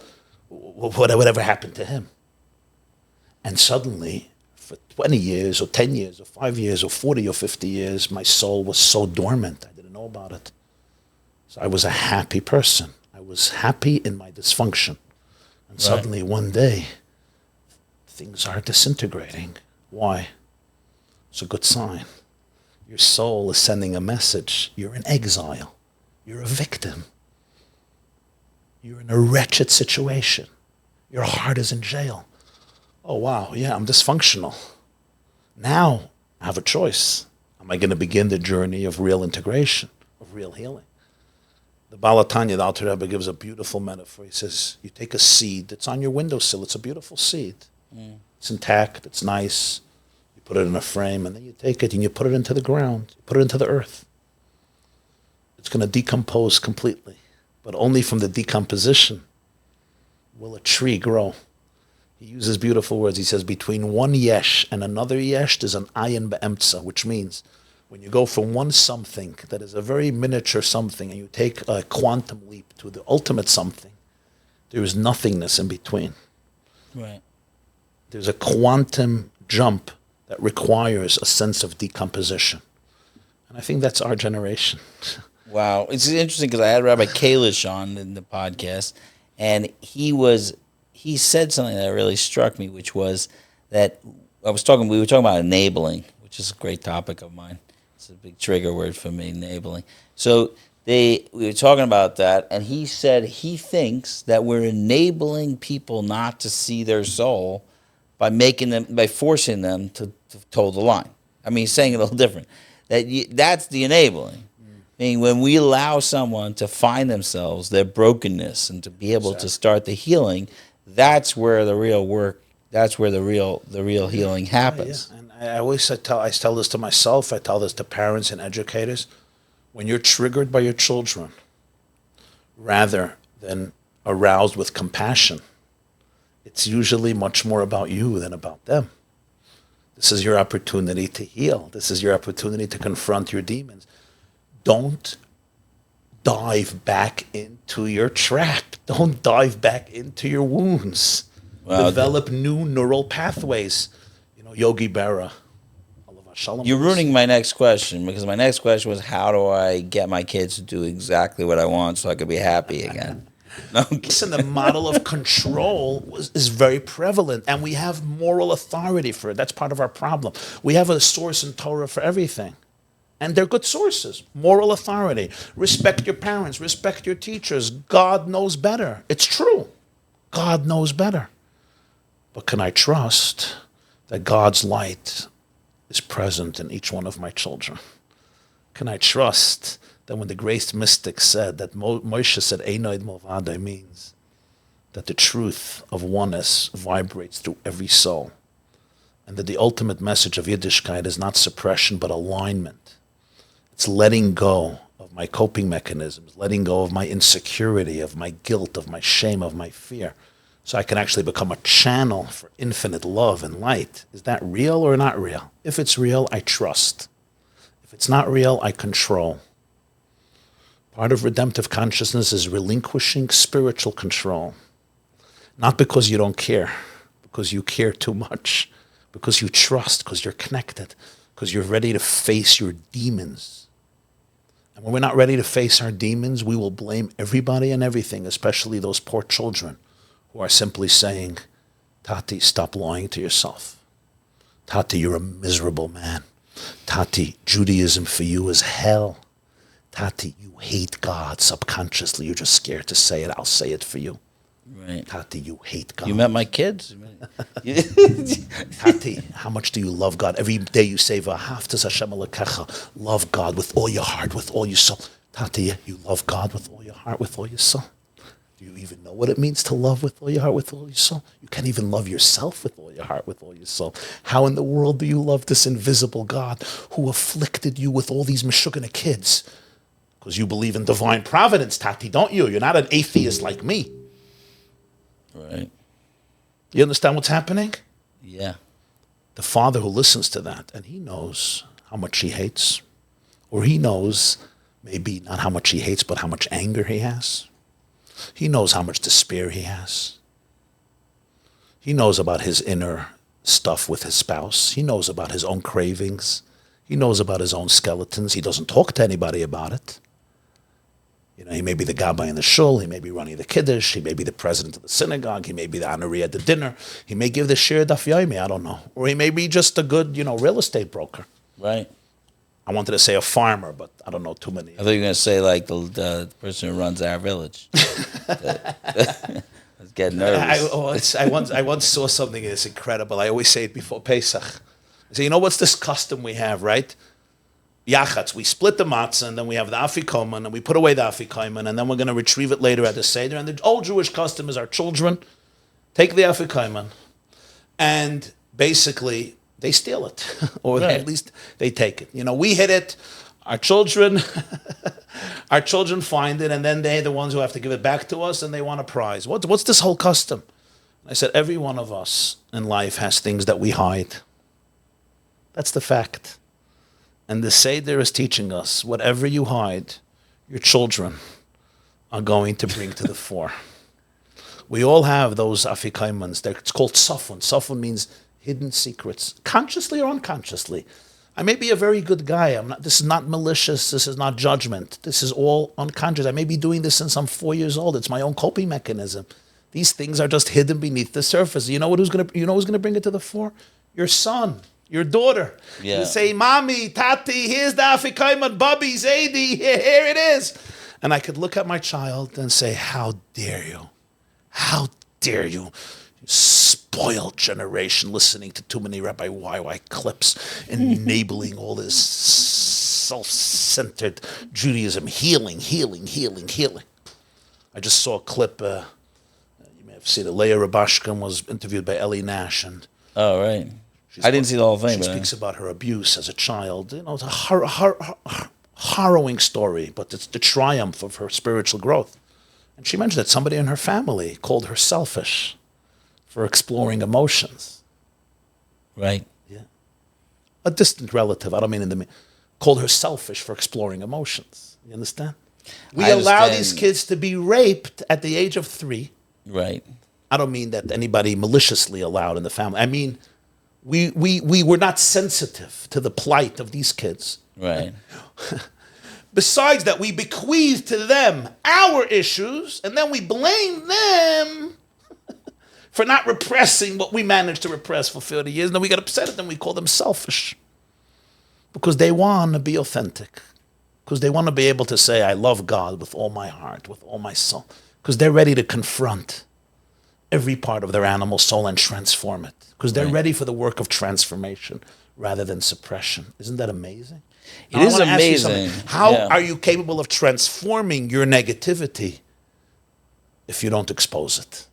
whatever happened to him. And suddenly, for 20 years or 10 years or 5 years or 40 or 50 years, my soul was so dormant. I didn't know about it. So I was a happy person. I was happy in my dysfunction. And suddenly one day, things are disintegrating. Why? It's a good sign. Your soul is sending a message. You're in exile. You're a victim. You're in a wretched situation. Your heart is in jail. Oh, wow, yeah, I'm dysfunctional. Now I have a choice. Am I going to begin the journey of real integration, of real healing? The Baal HaTanya, the Alter Rebbe, gives a beautiful metaphor. He says, you take a seed that's on your windowsill. It's a beautiful seed. It's intact. It's nice. Put it in a frame, and then you take it and you put it into the ground, you put it into the earth. It's going to decompose completely, but only from the decomposition will a tree grow. He uses beautiful words. He says, between one yesh and another yesh, there's an ayin be'emtza, which means when you go from one something that is a very miniature something and you take a quantum leap to the ultimate something, there is nothingness in between. Right. There's a quantum jump that requires a sense of decomposition. And I think that's our generation. Wow. It's interesting because I had Rabbi Kalish on in the podcast, and he said something that really struck me, which was that we were talking about enabling, which is a great topic of mine. It's a big trigger word for me, enabling. So we were talking about that, and he said he thinks that we're enabling people not to see their soul by forcing them to toe the line. I mean, he's saying it a little different. That's the enabling. I mean, when we allow someone to find themselves, their brokenness, and to be able to start the healing, that's where the real work, that's where the real healing happens. Yeah. And I tell this to myself, I tell this to parents and educators. When you're triggered by your children, rather than aroused with compassion, it's usually much more about you than about them. This is your opportunity to heal. This is your opportunity to confront your demons. Don't dive back into your trap. Don't dive back into your wounds. Wow. Develop new neural pathways. Yogi Berra. You're ruining my next question, because my next question was, how do I get my kids to do exactly what I want so I could be happy again? Listen, the model of control is very prevalent, and we have moral authority for it. That's part of our problem. We have a source in Torah for everything, and they're good sources. Moral authority. Respect your parents. Respect your teachers. God knows better. It's true. God knows better. But can I trust that God's light is present in each one of my children? Can I trust that when the great mystic said that Moshe said, Einoid Movadai, means that the truth of oneness vibrates through every soul, and that the ultimate message of Yiddishkeit is not suppression but alignment. It's letting go of my coping mechanisms, letting go of my insecurity, of my guilt, of my shame, of my fear, so I can actually become a channel for infinite love and light. Is that real or not real? If it's real, I trust. If it's not real, I control. Part of redemptive consciousness is relinquishing spiritual control. Not because you don't care, because you care too much, because you trust, because you're connected, because you're ready to face your demons. And when we're not ready to face our demons, we will blame everybody and everything, especially those poor children who are simply saying, Tati, stop lying to yourself. Tati, you're a miserable man. Tati, Judaism for you is hell. Tati, you hate God subconsciously. You're just scared to say it. I'll say it for you. Right. Tati, you hate God. You met my kids? Tati, how much do you love God? Every day you say, V'ahavta Hashem Elokecha, love God with all your heart, with all your soul. Tati, you love God with all your heart, with all your soul. Do you even know what it means to love with all your heart, with all your soul? You can't even love yourself with all your heart, with all your soul. How in the world do you love this invisible God who afflicted you with all these Meshugana kids? Because you believe in divine providence, Tati, don't you? You're not an atheist like me. Right. You understand what's happening? Yeah. The father who listens to that, and he knows how much he hates, or he knows maybe not how much he hates, but how much anger he has. He knows how much despair he has. He knows about his inner stuff with his spouse. He knows about his own cravings. He knows about his own skeletons. He doesn't talk to anybody about it. You know, he may be the gabbai in the shul. He may be running the kiddush. He may be the president of the synagogue. He may be the honoree at the dinner. He may give the shir daf yomi, I don't know. Or he may be just a good, real estate broker. Right. I wanted to say a farmer, but I don't know too many. I thought you were going to say like the person who runs our village. I was getting nervous. I once saw something that's incredible. I always say it before Pesach. I say, what's this custom we have, right? Yachatz, we split the matzah, and then we have the afikoman, and we put away the afikoman, and then we're going to retrieve it later at the Seder. And the old Jewish custom is our children take the afikoman, and basically they steal it, or at least they take it. We hit it, our children find it, and then they're the ones who have to give it back to us, and they want a prize. What's this whole custom? I said, every one of us in life has things that we hide. That's the fact. And the Seder is teaching us, whatever you hide, your children are going to bring to the fore. We all have those afikaimans. It's called safun. Safun means hidden secrets, consciously or unconsciously. I may be a very good guy. This is not malicious. This is not judgment. This is all unconscious. I may be doing this since I'm 4 years old. It's my own coping mechanism. These things are just hidden beneath the surface. Who's gonna bring it to the fore? Your son. Your daughter. Yeah. You say, Mommy, Tati, here's the Afikoman, Bubby, Zaidi, here it is. And I could look at my child and say, how dare you? How dare you? You spoiled generation listening to too many Rabbi YY clips, enabling all this self-centered Judaism, healing. I just saw a clip, you may have seen it, Leah Rabashkin was interviewed by Ellie Nash. Oh, right. I didn't see the whole thing. She speaks about her abuse as a child. It's a harrowing story, but it's the triumph of her spiritual growth. And she mentioned that somebody in her family called her selfish for exploring emotions. Right. Yeah. A distant relative, I don't mean called her selfish for exploring emotions. You understand? We allow these kids to be raped at the age of 3. Right. I don't mean that anybody maliciously allowed in the family. I mean, we were not sensitive to the plight of these kids. Right. Besides that, we bequeath to them our issues, and then we blame them for not repressing what we managed to repress for 30 years. And then we get upset at them. We call them selfish because they want to be authentic, because they want to be able to say, I love God with all my heart, with all my soul, because they're ready to confront every part of their animal soul and transform it, because they're ready for the work of transformation rather than suppression. Isn't that amazing? It is amazing. How are you capable of transforming your negativity if you don't expose it?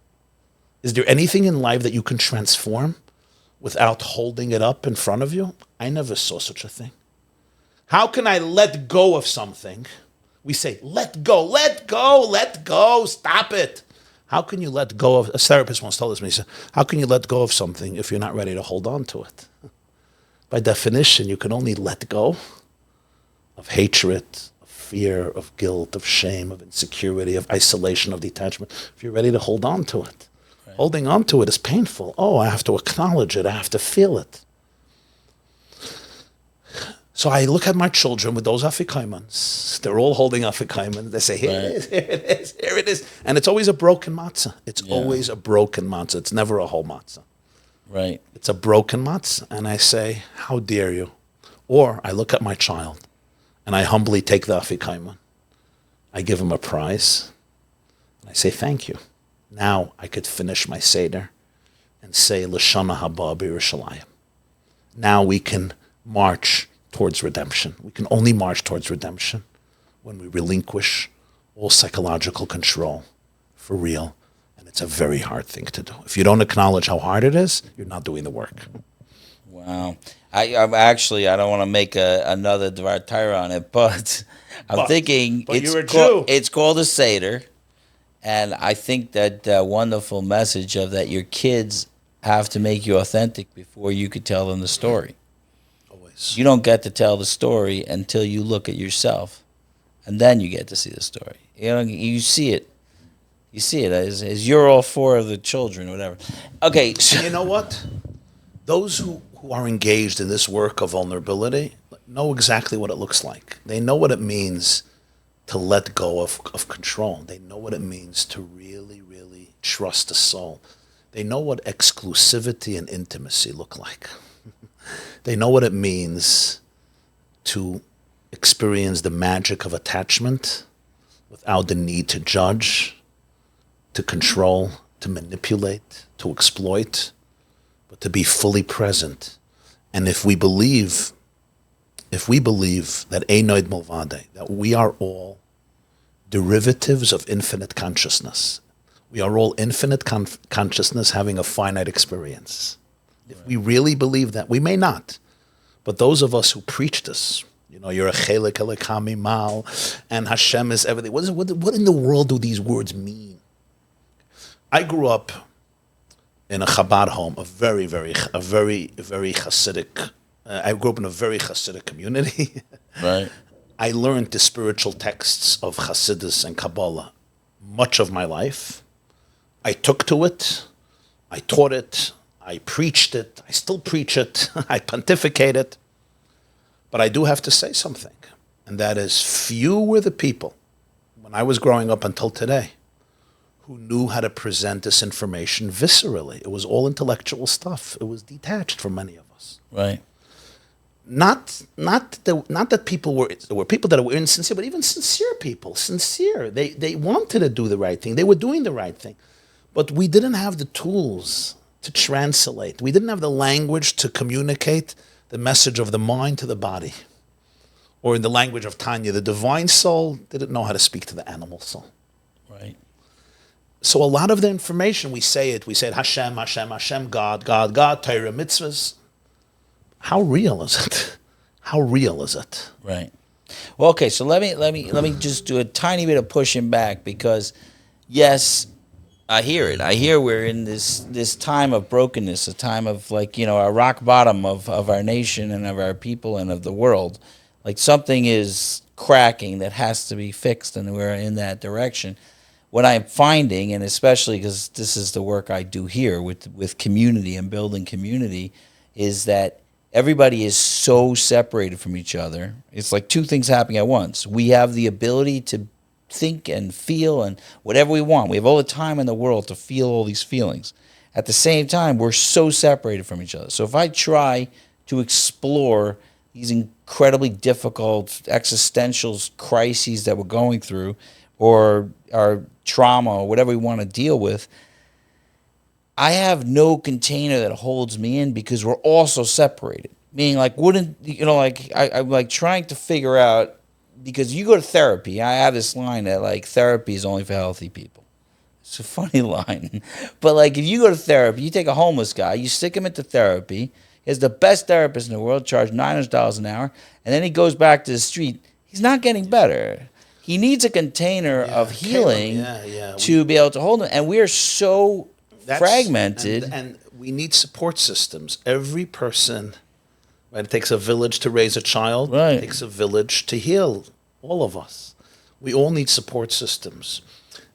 Is there anything in life that you can transform without holding it up in front of you? I never saw such a thing. How can I let go of something? We say, let go, stop it. How can you let go of, a therapist once told us, he said, how can you let go of something if you're not ready to hold on to it? By definition, you can only let go of hatred, of fear, of guilt, of shame, of insecurity, of isolation, of detachment, if you're ready to hold on to it. Right. Holding on to it is painful. Oh, I have to acknowledge it. I have to feel it. So I look at my children with those afikaimans. They're all holding afikaimans. They say, here it is. And it's always a broken matzah. It's always a broken matzah. It's never a whole matzah. Right. It's a broken matzah. And I say, how dare you? Or I look at my child and I humbly take the afikaiman. I give him a prize. And I say, thank you. Now I could finish my Seder and say, L'shana haba b'Yerushalayim. Now we can march towards redemption. We can only march towards redemption when we relinquish all psychological control for real. And it's a very hard thing to do. If you don't acknowledge how hard it is, you're not doing the work. Wow. I don't want to make another Dvar Torah on it, but I'm thinking it's called a Seder. And I think that wonderful message of that your kids have to make you authentic before you could tell them the story. Always. You don't get to tell the story until you look at yourself, and then you get to see the story. You see it. You see it as you're all four of the children, or whatever. Okay. So, And you know what? Those who are engaged in this work of vulnerability know exactly what it looks like. They know what it means to let go of control. They know what it means to really, really trust the soul. They know what exclusivity and intimacy look like. They know what it means to experience the magic of attachment without the need to judge, to control, to manipulate, to exploit, but to be fully present. And if we believe that Einoid Mulvade, that we are all derivatives of infinite consciousness, we are all infinite consciousness having a finite experience. If we really believe that, we may not, but those of us who preach this, you're a chelik elikami mal, and Hashem is everything. What in the world do these words mean? I grew up in a Chabad home, a very, very Hasidic. I grew up in a very Hasidic community. right. I learned the spiritual texts of Hasidus and Kabbalah much of my life. I took to it. I taught it. I preached it. I still preach it. I pontificate it. But I do have to say something, and that is few were the people, when I was growing up until today, who knew how to present this information viscerally. It was all intellectual stuff. It was detached from many of us. Right. Not that people there were people that were insincere, but even sincere people, sincere. They wanted to do the right thing. They were doing the right thing. But we didn't have the tools to translate. We didn't have the language to communicate the message of the mind to the body. Or in the language of Tanya, the divine soul didn't know how to speak to the animal soul. Right. So a lot of the information, we say it Hashem, Hashem, Hashem, God, God, God, Torah, mitzvahs. How real is it? How real is it? Right. Well, okay, so let me just do a tiny bit of pushing back, because yes, I hear it. I hear we're in this time of brokenness, a time of a rock bottom of our nation and of our people and of the world. Like something is cracking that has to be fixed, and we're in that direction. What I'm finding, and especially because this is the work I do here with community and building community, is that everybody is so separated from each other. It's like two things happening at once. We have the ability to think and feel and whatever we want. We have all the time in the world to feel all these feelings. At the same time, we're so separated from each other. So if I try to explore these incredibly difficult existential crises that we're going through, or our trauma, or whatever we want to deal with, I have no container that holds me in, because we're all so separated. Meaning, I'm like trying to figure out, because you go to therapy. I have this line that therapy is only for healthy people. It's a funny line. But if you go to therapy, you take a homeless guy, you stick him into therapy. He has the best therapist in the world, charge $900 an hour, and then he goes back to the street. He's not getting better. He needs a container of healing to be able to hold him. And we are so fragmented. And we need support systems. Every person, right? It takes a village to raise a child. Right. It takes a village to heal all of us. We all need support systems.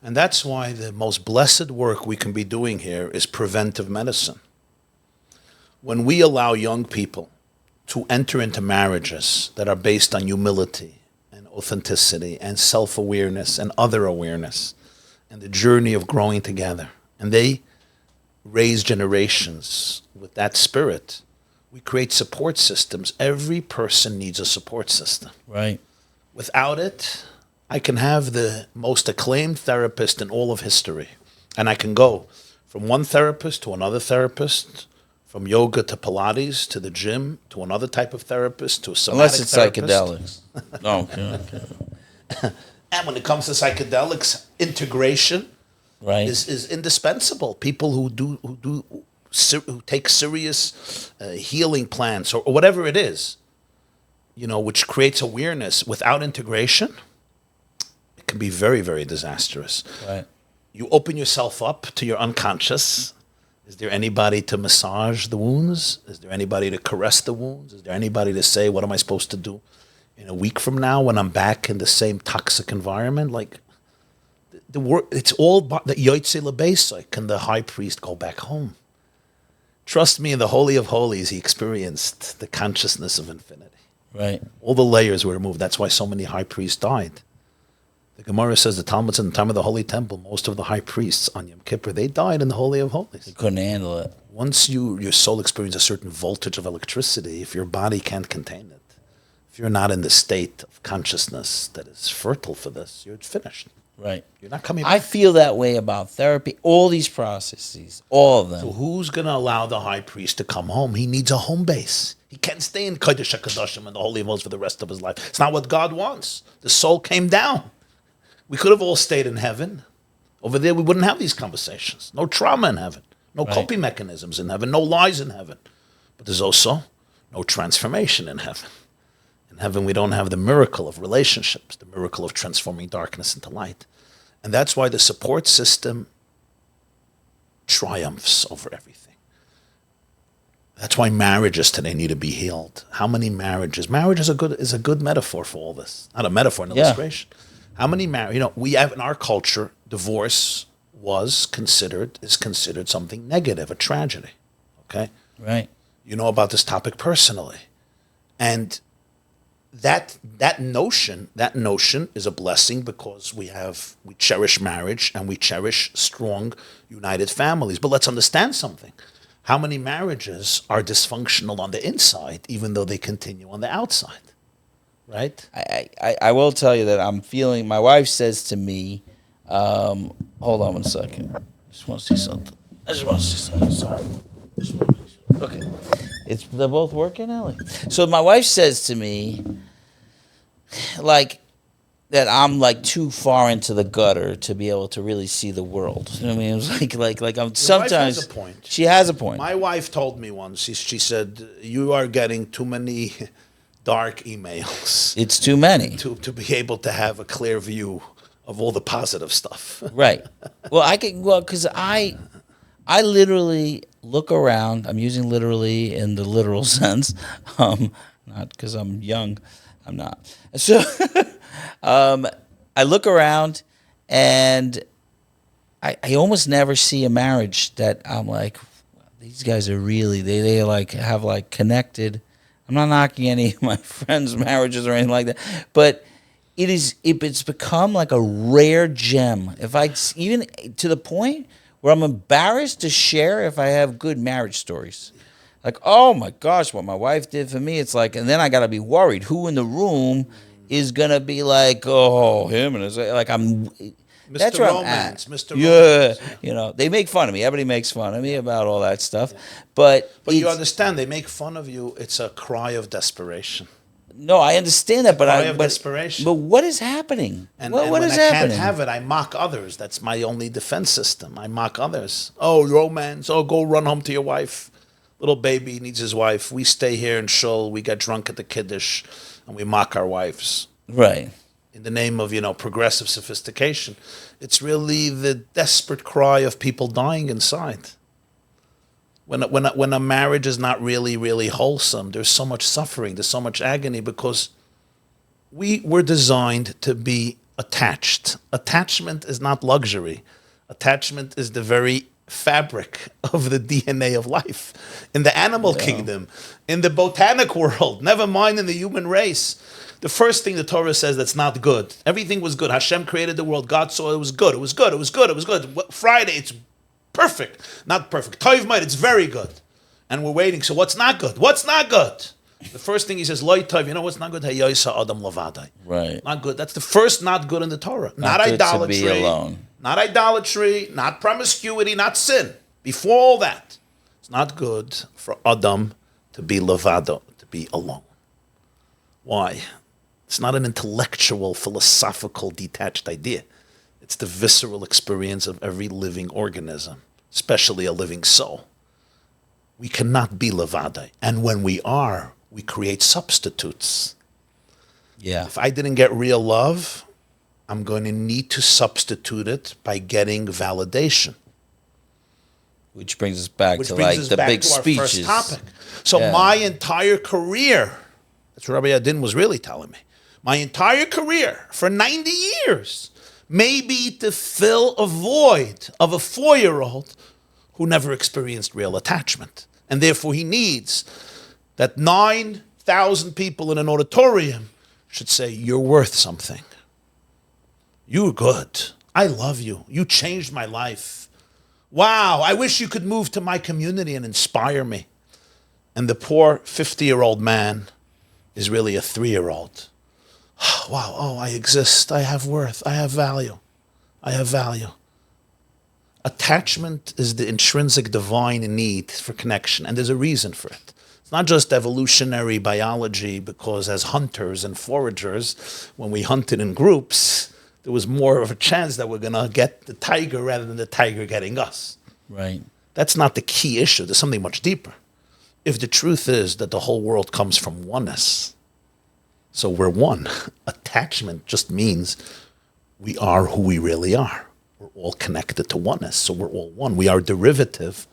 And that's why the most blessed work we can be doing here is preventive medicine. When we allow young people to enter into marriages that are based on humility and authenticity and self-awareness and other awareness and the journey of growing together, and they raise generations with that spirit, we create support systems. Every person needs a support system. Right. Without it, I can have the most acclaimed therapist in all of history, and I can go from one therapist to another therapist, from yoga to Pilates to the gym to another type of therapist to a somatic Unless it's therapist. psychedelics. Okay. And when it comes to psychedelics, integration is indispensable. People who take serious healing plants or whatever it is, which creates awareness. Without integration, it can be very, very disastrous. Right. You open yourself up to your unconscious. Is there anybody to massage the wounds? Is there anybody to caress the wounds? Is there anybody to say, what am I supposed to do in a week from now when I'm back in the same toxic environment? Like, it's all the Yotzei Lebeisai. Can the high priest go back home? Trust me, in the Holy of Holies, he experienced the consciousness of infinity. Right. All the layers were removed. That's why so many high priests died. The Gemara says the Talmud said in the time of the Holy Temple, most of the high priests on Yom Kippur, they died in the Holy of Holies. They couldn't handle it. Once your soul experiences a certain voltage of electricity, if your body can't contain it, if you're not in the state of consciousness that is fertile for this, you're finished. Right. You're not coming back. I feel that way about therapy. All these processes, all of them. So who's going to allow the high priest to come home? He needs a home base. He can't stay in Kodesh HaKadoshim and the Holy of Holies for the rest of his life. It's not what God wants. The soul came down. We could have all stayed in heaven. Over there, we wouldn't have these conversations. No trauma in heaven. No coping mechanisms in heaven. No lies in heaven. But there's also no transformation in heaven. In heaven, we don't have the miracle of relationships, the miracle of transforming darkness into light. And that's why the support system triumphs over everything. That's why marriages today need to be healed. How many marriages? Marriage is a good metaphor for all this. Not a metaphor, an illustration. How many marriages? We have in our culture, divorce is considered something negative, a tragedy. Okay? Right. You know about this topic personally. And that notion is a blessing because we cherish marriage and we cherish strong, united families. But let's understand something. How many marriages are dysfunctional on the inside, even though they continue on the outside? Right? I will tell you that I'm feeling, my wife says to me, hold on one second. I just want to see something. Sorry. Okay. They're both working, Ellie? So my wife says to me, like, that I'm like too far into the gutter to be able to really see the world. You know what I mean? It was like I'm sometimes. Wife has a point. She has a point. My wife told me once. She said, "You are getting too many dark emails. It's too many to be able to have a clear view of all the positive stuff." Right. Because I literally look around. I'm using literally in the literal sense, not because I'm young. I'm not. So I look around, and I almost never see a marriage that I'm like, these guys are really they like have like connected. I'm not knocking any of my friends' marriages or anything like that, but it's become like a rare gem. Even to the point where I'm embarrassed to share if I have good marriage stories. Like, oh my gosh, what my wife did for me. It's like, and then I got to be worried. Who in the room is going to be like, oh, him? And it's like, that's Mr. where Romance, I'm at. Mr. Romance. Yeah. They make fun of me. Everybody makes fun of me about all that stuff. Yeah. But you understand, they make fun of you. It's a cry of desperation. No, I understand that, but desperation. But what is happening? And what is when I happening? can't have it, I mock others. That's my only defense system. I mock others. Oh, romance. Oh, go run home to your wife. Little baby needs his wife. We stay here in shul. We get drunk at the kiddush, and we mock our wives. Right. In the name of progressive sophistication, it's really the desperate cry of people dying inside. When a marriage is not really, really wholesome, there's so much suffering, there's so much agony because we were designed to be attached. Attachment is not luxury. Attachment is the very fabric of the DNA of life. In the animal kingdom, in the botanic world, never mind in the human race. The first thing the Torah says that's not good. Everything was good. Hashem created the world. God saw it was good. It was good. It was good. It was good. Friday, it's perfect. Not perfect. Toiv might, it's very good. And we're waiting. So what's not good? What's not good? The first thing he says, Loi Toiv, you know what's not good? Hayoisa Adam Lavadai. Right. Not good. That's the first not good in the Torah. Not idolatry. To be alone. Not idolatry, not promiscuity, not sin. Before all that, it's not good for Adam to be levado, to be alone. Why? It's not an intellectual, philosophical, detached idea. It's the visceral experience of every living organism, especially a living soul. We cannot be levade. And when we are, we create substitutes. Yeah. If I didn't get real love, I'm going to need to substitute it by getting validation. Which brings us back Which to brings like us the back big to our speeches. first topic. So Yeah. my entire career, that's what Rabbi Adin was really telling me, my entire career for 90 years may be to fill a void of a 4-year-old who never experienced real attachment. And therefore he needs that 9,000 people in an auditorium should say, you're worth something. You're good. I love you. You changed my life. Wow, I wish you could move to my community and inspire me. And the poor 50-year-old man is really a 3-year-old. Wow, oh, I exist. I have worth. I have value. I have value. Attachment is the intrinsic divine need for connection, and there's a reason for it. It's not just evolutionary biology, because as hunters and foragers, when we hunted in groups, there was more of a chance that we're going to get the tiger rather than the tiger getting us. Right. That's not the key issue. There's something much deeper. If the truth is that the whole world comes from oneness, so we're one, attachment just means we are who we really are. We're all connected to oneness, so we're all one. We are derivative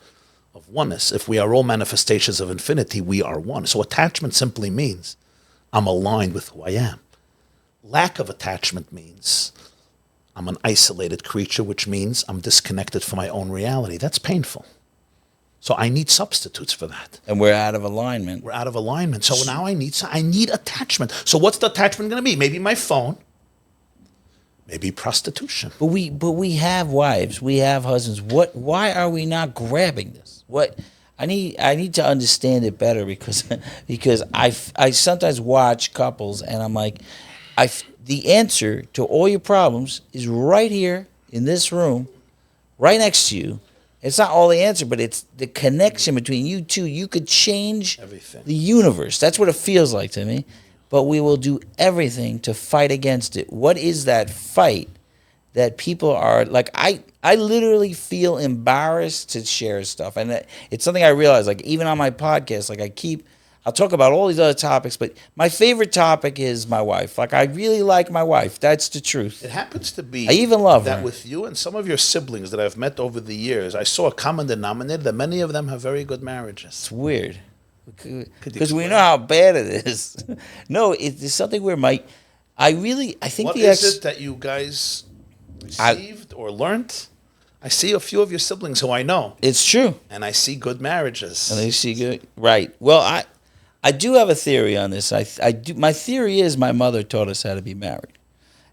of oneness. If we are all manifestations of infinity, we are one. So attachment simply means I'm aligned with who I am. Lack of attachment means I'm an isolated creature, which means I'm disconnected from my own reality. That's painful. So I need substitutes for that. And we're out of alignment. We're out of alignment. So now I need attachment. So what's the attachment going to be? Maybe my phone. Maybe prostitution. But we have wives, we have husbands. Why are we not grabbing this? I need to understand it better because I sometimes watch couples and I'm like, the answer to all your problems is right here in this room, right next to you. It's not all the answer, but it's the connection between you two. You could change Everything. the universe. That's what it feels like to me. But we will do everything to fight against it. What is that fight that people are like? I literally feel embarrassed to share stuff, and it's something I realize. Like even on my podcast, like I'll talk about all these other topics, but my favorite topic is my wife. Like I really like my wife. That's the truth. It happens to be I even love that her. with you and some of your siblings that I've met over the years, I saw a common denominator that many of them have very good marriages. It's weird. Because we explain? know how bad it is. No, it's something where I think What the is it that you guys received or learned? I see a few of your siblings who I know, it's true. and I see good marriages. And they see good, right? Well, I do have a theory on this. I do. My theory is my mother taught us how to be married,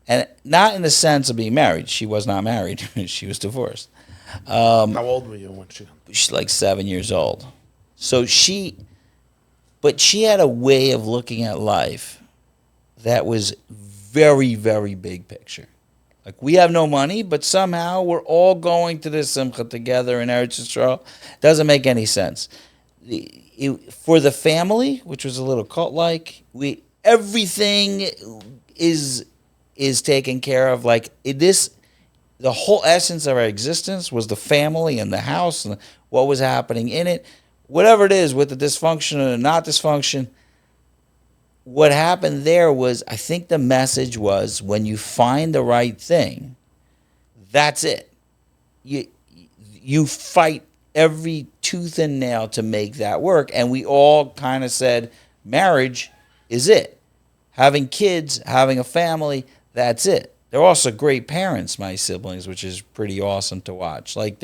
and not in the sense of being married. She was not married. She was divorced. How old were you when she? She's like 7 years old. So but she had a way of looking at life that was very, very big picture. Like we have no money, but somehow we're all going to this simcha together in Eretz Yisrael. Doesn't make any sense. For the family, which was a little cult-like, everything is taken care of. Like the whole essence of our existence was the family and the house and what was happening in it. Whatever it is, with the dysfunction or not dysfunction, what happened there was, I think the message was, when you find the right thing, that's it. You fight every tooth and nail to make that work. And we all kind of said, marriage is it. Having kids, having a family, that's it. They're also great parents, my siblings, which is pretty awesome to watch. Like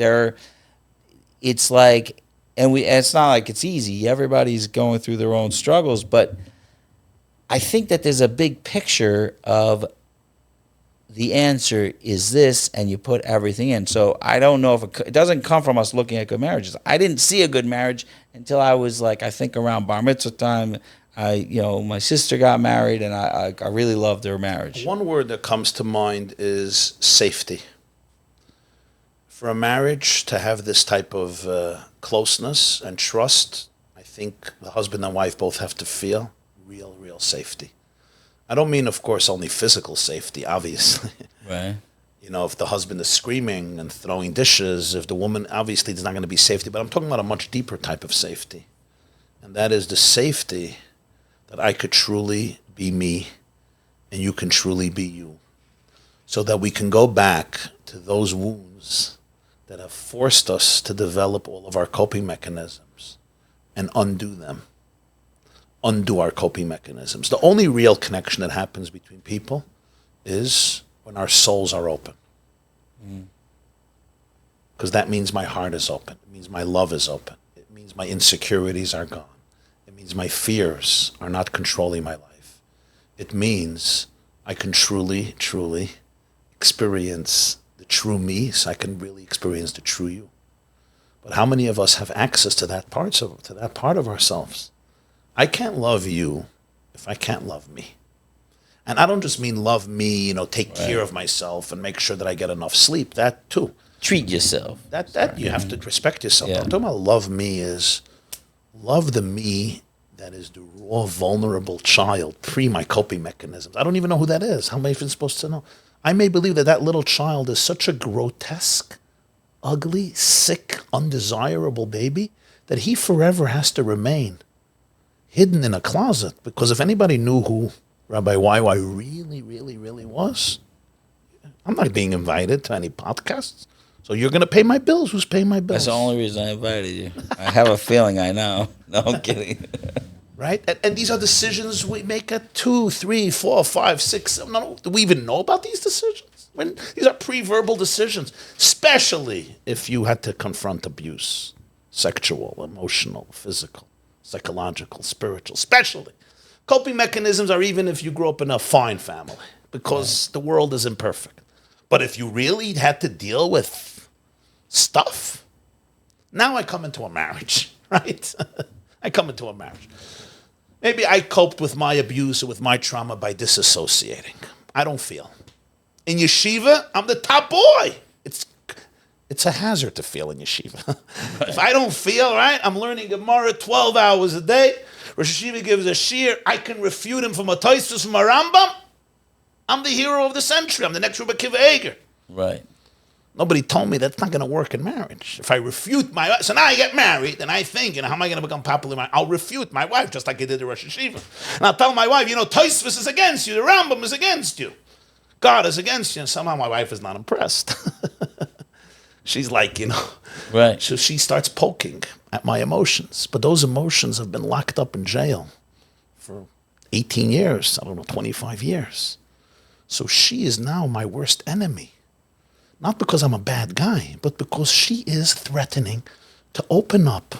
it's like, and it's not like it's easy. Everybody's going through their own struggles, but I think that there's a big picture of the answer is this, and you put everything in. So I don't know if it doesn't come from us looking at good marriages. I didn't see a good marriage until I was like, I think around bar mitzvah time. My sister got married, and I really loved their marriage. One word that comes to mind is safety. For a marriage to have this type of closeness and trust, I think the husband and wife both have to feel real safety. I don't mean, of course, only physical safety, obviously. Right. If the husband is screaming and throwing dishes, if the woman, obviously there's not going to be safety, but I'm talking about a much deeper type of safety. And that is the safety that I could truly be me and you can truly be you. So that we can go back to those wounds that have forced us to develop all of our coping mechanisms and undo them. Undo our coping mechanisms. The only real connection that happens between people is when our souls are open. Because that means my heart is open. It means my love is open. It means my insecurities are gone. It means my fears are not controlling my life. It means I can truly, truly experience the true me, so I can really experience the true you. But how many of us have access to that part of ourselves? I can't love you if I can't love me. And I don't just mean love me, take care of myself and make sure that I get enough sleep. That too. Treat yourself. That you have to respect yourself. Yeah. I'm talking about love me is love the me that is the raw, vulnerable child pre my coping mechanisms. I don't even know who that is. How am I even supposed to know? I may believe that little child is such a grotesque, ugly, sick, undesirable baby that he forever has to remain hidden in a closet. Because if anybody knew who Rabbi YY really, really, really was, I'm not being invited to any podcasts. So you're going to pay my bills. Who's paying my bills? That's the only reason I invited you. I have a feeling I know. No, I'm kidding. Right? And these are decisions we make at 2, 3, 4, 5, 6, 7. No, do we even know about these decisions? These are pre-verbal decisions, especially if you had to confront abuse, sexual, emotional, physical, psychological, spiritual, especially. Coping mechanisms are even if you grew up in a fine family, because the world is imperfect. But if you really had to deal with stuff, now I come into a marriage, right? I come into a marriage. Maybe I coped with my abuse or with my trauma by disassociating. I don't feel. In yeshiva, I'm the top boy. It's a hazard to feel in yeshiva. Right. If I don't feel, right, I'm learning Gemara 12 hours a day. Rosh Yeshiva gives a shiur. I can refute him from a Tosfos, from a Rambam. I'm the hero of the century. I'm the next Rabbi Akiva Eiger. Right. Nobody told me that's not going to work in marriage. If I refute my wife, so now I get married, and I think, how am I going to become popular? I'll refute my wife just like I did the Rosh Yeshiva. And I'll tell my wife, Tosfos is against you, the Rambam is against you, God is against you. And somehow my wife is not impressed. She's like, Right. So she starts poking at my emotions. But those emotions have been locked up in jail for 18 years, 25 years. So she is now my worst enemy. Not because I'm a bad guy, but because she is threatening to open up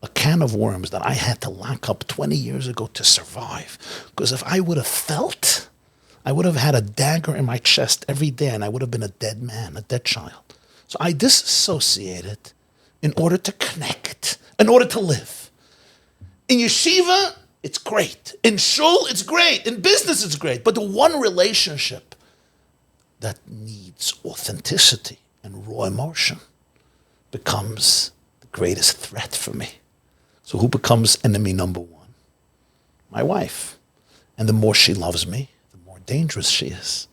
a can of worms that I had to lock up 20 years ago to survive. Because if I would have felt, I would have had a dagger in my chest every day and I would have been a dead man, a dead child. So I disassociated in order to connect, in order to live. In yeshiva, it's great. In shul, it's great. In business, it's great. But the one relationship that needs authenticity and raw emotion becomes the greatest threat for me. So who becomes enemy number one? My wife. And the more she loves me, the more dangerous she is.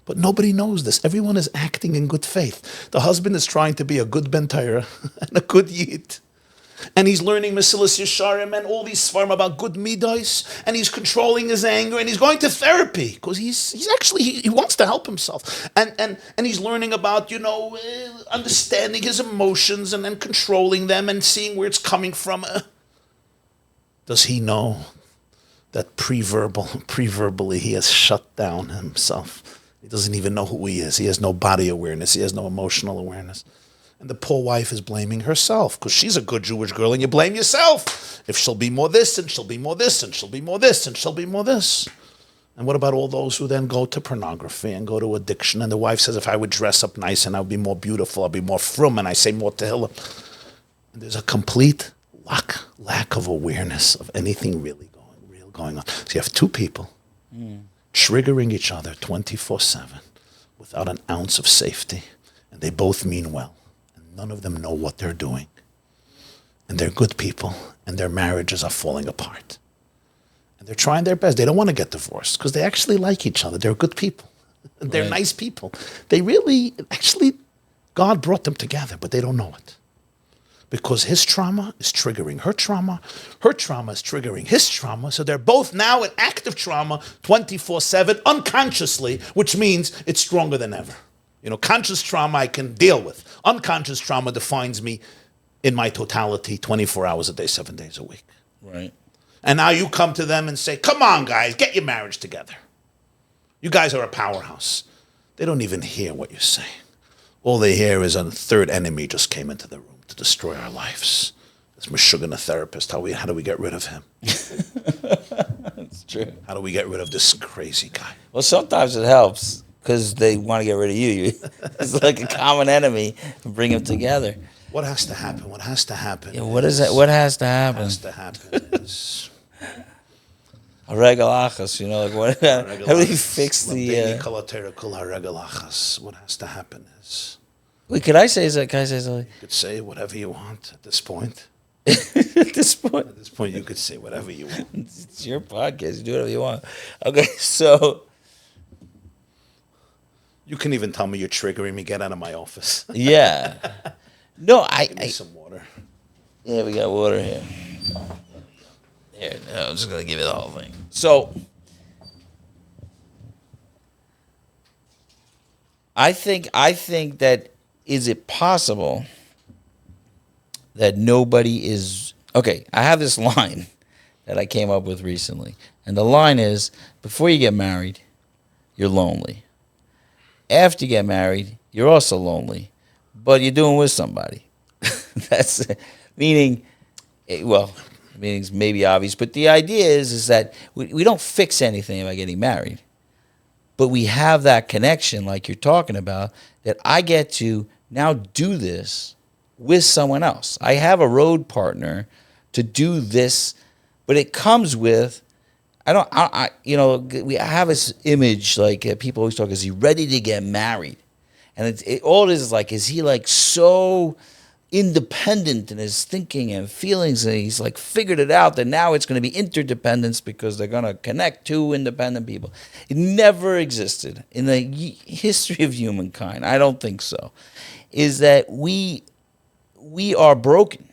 But nobody knows this. Everyone is acting in good faith. The husband is trying to be a good Ben Torah and a good Yid. And he's learning Mesilas Yesharim and all these svarim about good midos, and he's controlling his anger, and he's going to therapy because he's actually he wants to help himself, and he's learning about understanding his emotions and then controlling them and seeing where it's coming from. Does he know that pre-verbally he has shut down himself? He doesn't even know who he is. He has no body awareness. He has no emotional awareness. And the poor wife is blaming herself because she's a good Jewish girl and you blame yourself. If she'll be more this and she'll be more this and she'll be more this and she'll be more this. And what about all those who then go to pornography and go to addiction? And the wife says, if I would dress up nice and I would be more beautiful, I'll be more frum, and I say more tehillim. And there's a complete lack of awareness of anything real going on. So you have two people triggering each other 24/7 without an ounce of safety. And they both mean well. None of them know what they're doing. And they're good people, and their marriages are falling apart. And they're trying their best. They don't want to get divorced because they actually like each other. They're good people. They're nice people. They really, God brought them together, but they don't know it. Because his trauma is triggering her trauma is triggering his trauma, so they're both now in active trauma 24/7, unconsciously, which means it's stronger than ever. Conscious trauma I can deal with. Unconscious trauma defines me in my totality 24 hours a day, 7 days a week. Right. And now you come to them and say, come on, guys, get your marriage together. You guys are a powerhouse. They don't even hear what you're saying. All they hear is a third enemy just came into the room to destroy our lives. This Meshuggah therapist, how do we get rid of him? That's true. How do we get rid of this crazy guy? Well, sometimes it helps because they want to get rid of you. It's like a common enemy and bring them together. What has to happen? What has to happen? Yeah, what is that? What has to happen? What has to happen is a regalachas, like what? How do we fix the? What has to happen is. Wait, can I say something? You could say whatever you want at this point. At this point? At this point, you could say whatever you want. It's your podcast. You do whatever you want. Okay, so. You can even tell me you're triggering me. Get out of my office. Yeah. No, Give me some water. Yeah, we got water here. Here, no, I'm just going to give you the whole thing. So. I think that is it possible that nobody is okay? I have this line that I came up with recently, and the line is: before you get married, you're lonely. After you get married, you're also lonely, but you're doing with somebody. That's meaning. Well, meaning's maybe obvious, but the idea is that we don't fix anything by getting married. But we have that connection, like you're talking about, that I get to now do this with someone else. I have a road partner to do this, but it comes with, we have this image, like people always talk, is he ready to get married? And all it is like, is he like so independent in his thinking and feelings, and he's like figured it out that now it's going to be interdependence because they're going to connect two independent people. It never existed in the history of humankind. I don't think so. Is that we are broken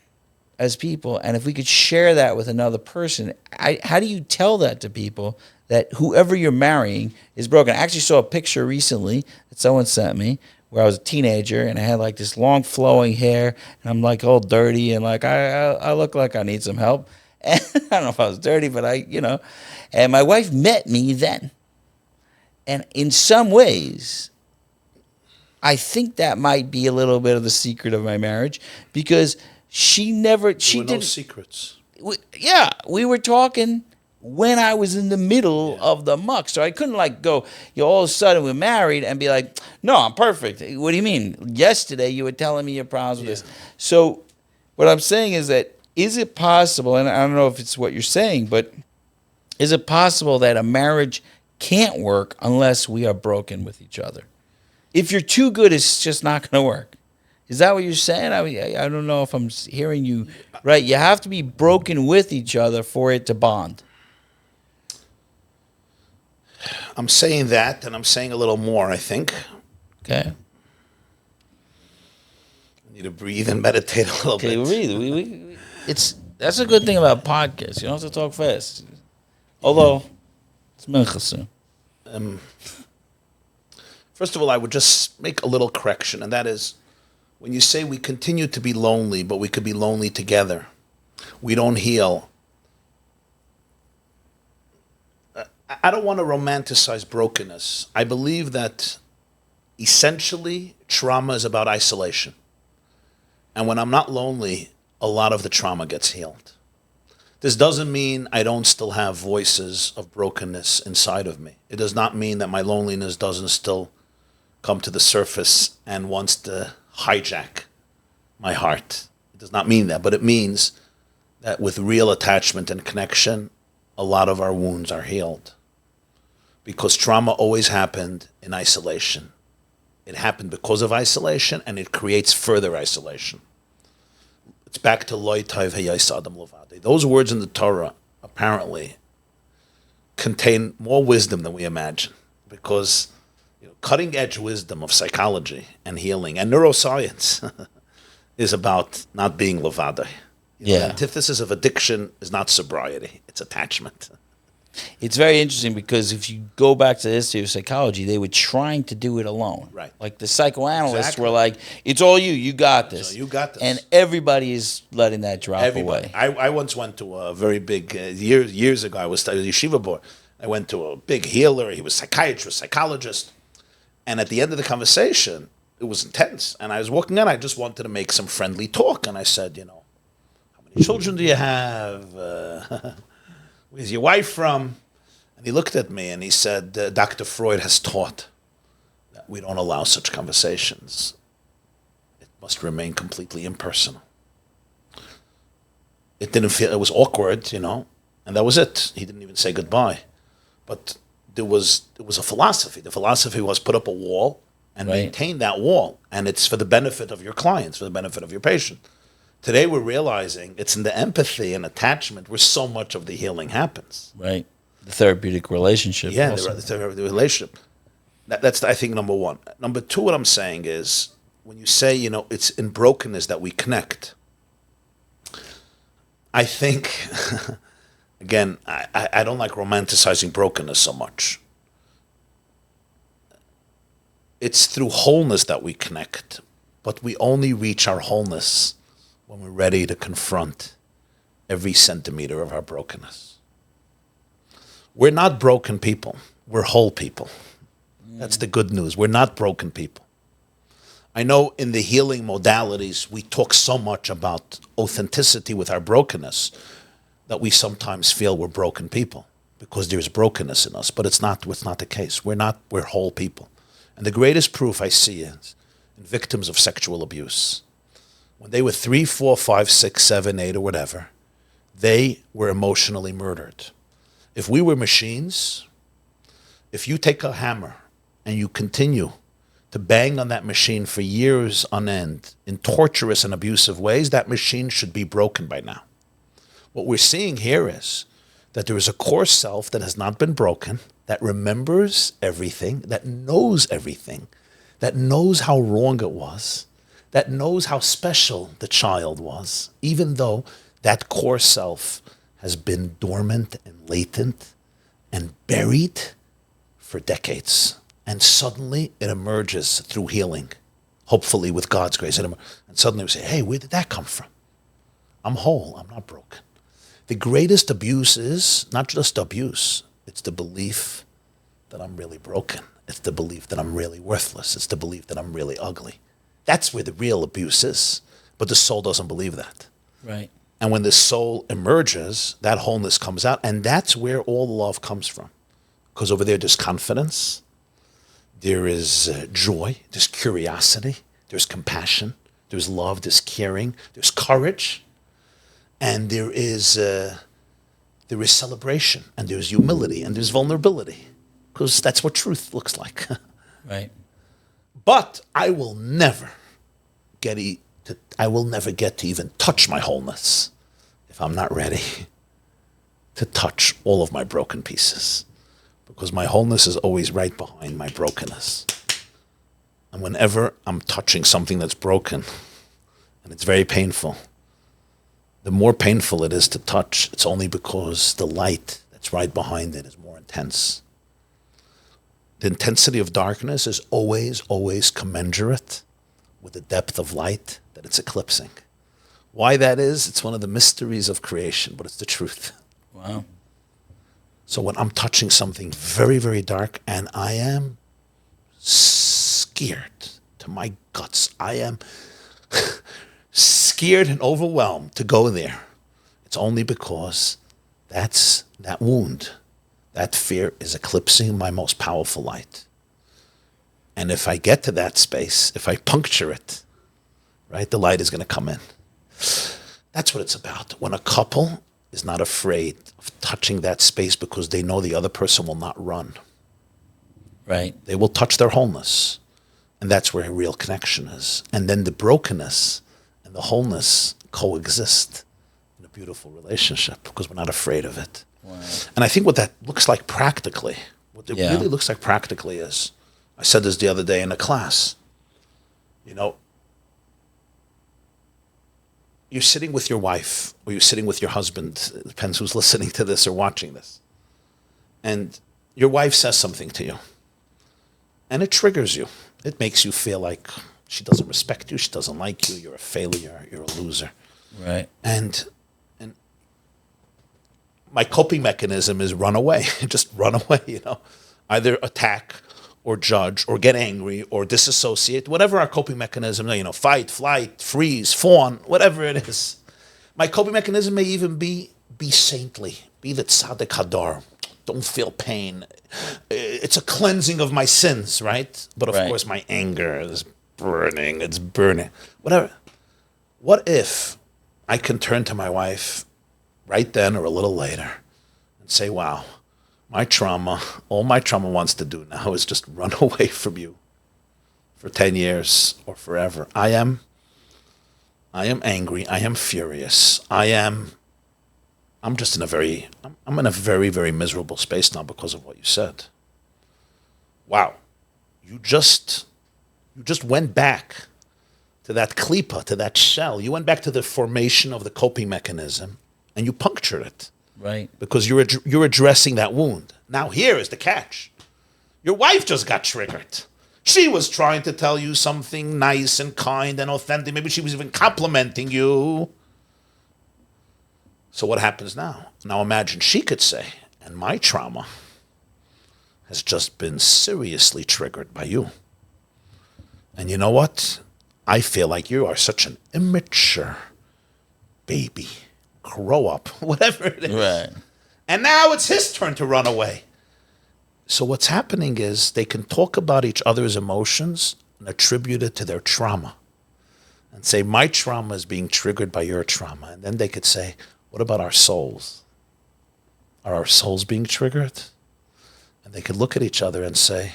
as people, and if we could share that with another person, how do you tell that to people that whoever you're marrying is broken? I actually saw a picture recently that someone sent me where I was a teenager and I had like this long flowing hair and I'm like all dirty and like I look like I need some help. And I don't know if I was dirty, but and my wife met me then. And in some ways, I think that might be a little bit of the secret of my marriage because she didn't. No secrets. We were talking when I was in the middle of the muck. So I couldn't like go, all of a sudden we're married and be like, no, I'm perfect. What do you mean? Yesterday you were telling me your problems with this. So what I'm saying is that, is it possible, and I don't know if it's what you're saying, but is it possible that a marriage can't work unless we are broken with each other? If you're too good, it's just not going to work. Is that what you're saying? I don't know if I'm hearing you right. You have to be broken with each other for it to bond. I'm saying that, and I'm saying a little more, I think. Okay. I need to breathe and meditate a little bit. Breathe. That's a good thing about podcasts. You don't have to talk fast. Although, it's mincha soon. First of all, I would just make a little correction, and that is, when you say we continue to be lonely, but we could be lonely together, we don't heal. I don't want to romanticize brokenness. I believe that essentially trauma is about isolation. And when I'm not lonely, a lot of the trauma gets healed. This doesn't mean I don't still have voices of brokenness inside of me. It does not mean that my loneliness doesn't still come to the surface and wants to hijack my heart. It does not mean that, but it means that with real attachment and connection, a lot of our wounds are healed. Because trauma always happened in isolation. It happened because of isolation, and it creates further isolation. It's back to Lo Tov Hayos Adam Levado. Those words in the Torah apparently contain more wisdom than we imagine, because cutting-edge wisdom of psychology and healing and neuroscience is about not being levado. The antithesis of addiction is not sobriety; it's attachment. It's very interesting because if you go back to the history of psychology, they were trying to do it alone. Right. Like the psychoanalysts Exactly. were like, it's all you. You got this. So you got this. And everybody is letting that drop Everybody. away. I once went to a very big, years ago, I was a yeshiva board. I went to a big healer. He was psychiatrist, psychologist. And at the end of the conversation, it was intense. And I was walking in, I just wanted to make some friendly talk. And I said, how many children do you have? Where's your wife from? And he looked at me and he said, Dr. Freud has taught that we don't allow such conversations. It must remain completely impersonal. It didn't feel, it was awkward, and that was it. He didn't even say goodbye. But there was a philosophy. The philosophy was put up a wall and maintain that wall. And it's for the benefit of your clients, for the benefit of your patient. Today we're realizing it's in the empathy and attachment where so much of the healing happens. Right. The therapeutic relationship. Yeah, the relationship. That's, I think, number one. Number two, what I'm saying is, when you say, it's in brokenness that we connect, I think, again, I don't like romanticizing brokenness so much. It's through wholeness that we connect, but we only reach our wholeness when we're ready to confront every centimeter of our brokenness. We're not broken people. We're whole people. That's the good news. We're not broken people. I know in the healing modalities, we talk so much about authenticity with our brokenness that we sometimes feel we're broken people because there's brokenness in us, but it's not the case. We're whole people. And the greatest proof I see is in victims of sexual abuse. When they were 3, 4, 5, 6, 7, 8, or whatever, they were emotionally murdered. If we were machines, if you take a hammer and you continue to bang on that machine for years on end in torturous and abusive ways, that machine should be broken by now. What we're seeing here is that there is a core self that has not been broken, that remembers everything, that knows everything, that knows how wrong it was, that knows how special the child was, even though that core self has been dormant and latent and buried for decades. And suddenly it emerges through healing, hopefully with God's grace. And suddenly we say, hey, where did that come from? I'm whole, I'm not broken. The greatest abuse is not just abuse, it's the belief that I'm really broken. It's the belief that I'm really worthless. It's the belief that I'm really ugly. That's where the real abuse is. But the soul doesn't believe that. Right. And when the soul emerges, that wholeness comes out. And that's where all love comes from. Because over there's confidence, there is joy, there's curiosity, there's compassion, there's love, there's caring, there's courage, and there is celebration, and there's humility, and there's vulnerability. Because that's what truth looks like. Right. But I will never get to even touch my wholeness if I'm not ready to touch all of my broken pieces. Because my wholeness is always right behind my brokenness. And whenever I'm touching something that's broken, and it's very painful, the more painful it is to touch, it's only because the light that's right behind it is more intense. The intensity of darkness is always, always commensurate with the depth of light that it's eclipsing. Why that is, it's one of the mysteries of creation, but it's the truth. Wow. So when I'm touching something very, very dark and I am scared to my guts, I am scared and overwhelmed to go there, it's only because that wound, that fear is eclipsing my most powerful light. And if I get to that space, if I puncture it, right, the light is going to come in. That's what it's about. When a couple is not afraid of touching that space because they know the other person will not run. Right. They will touch their wholeness. And that's where a real connection is. And then the brokenness and the wholeness coexist in a beautiful relationship because we're not afraid of it. Wow. And I think what that looks like practically, what it really looks like practically is, I said this the other day in a class, you're sitting with your wife or you're sitting with your husband, it depends who's listening to this or watching this. and your wife says something to you, and it triggers you. It makes you feel like she doesn't respect you, she doesn't like you, you're a failure, you're a loser. Right. And my coping mechanism is run away. Just run away, Either attack or judge or get angry or disassociate, whatever our coping mechanism, fight, flight, freeze, fawn, whatever it is. My coping mechanism may even be saintly, be the tzaddik Adar. Don't feel pain. It's a cleansing of my sins, right? But of course my anger is burning, it's burning. Whatever. What if I can turn to my wife right then or a little later and say, wow, all my trauma wants to do now is just run away from you for 10 years or forever. I am angry. I am furious. I'm just in a very, very miserable space now because of what you said. Wow. You just went back to that klipa, to that shell. You went back to the formation of the coping mechanism and you punctured it. Right. Because you're addressing that wound. Now here is the catch. Your wife just got triggered. She was trying to tell you something nice and kind and authentic. Maybe she was even complimenting you. So what happens now? Now imagine she could say, and my trauma has just been seriously triggered by you. And you know what? I feel like you are such an immature baby. Grow up, whatever it is. Right. And now it's his turn to run away. So what's happening is they can talk about each other's emotions and attribute it to their trauma. And say, my trauma is being triggered by your trauma. And then they could say, what about our souls? Are our souls being triggered? And they could look at each other and say,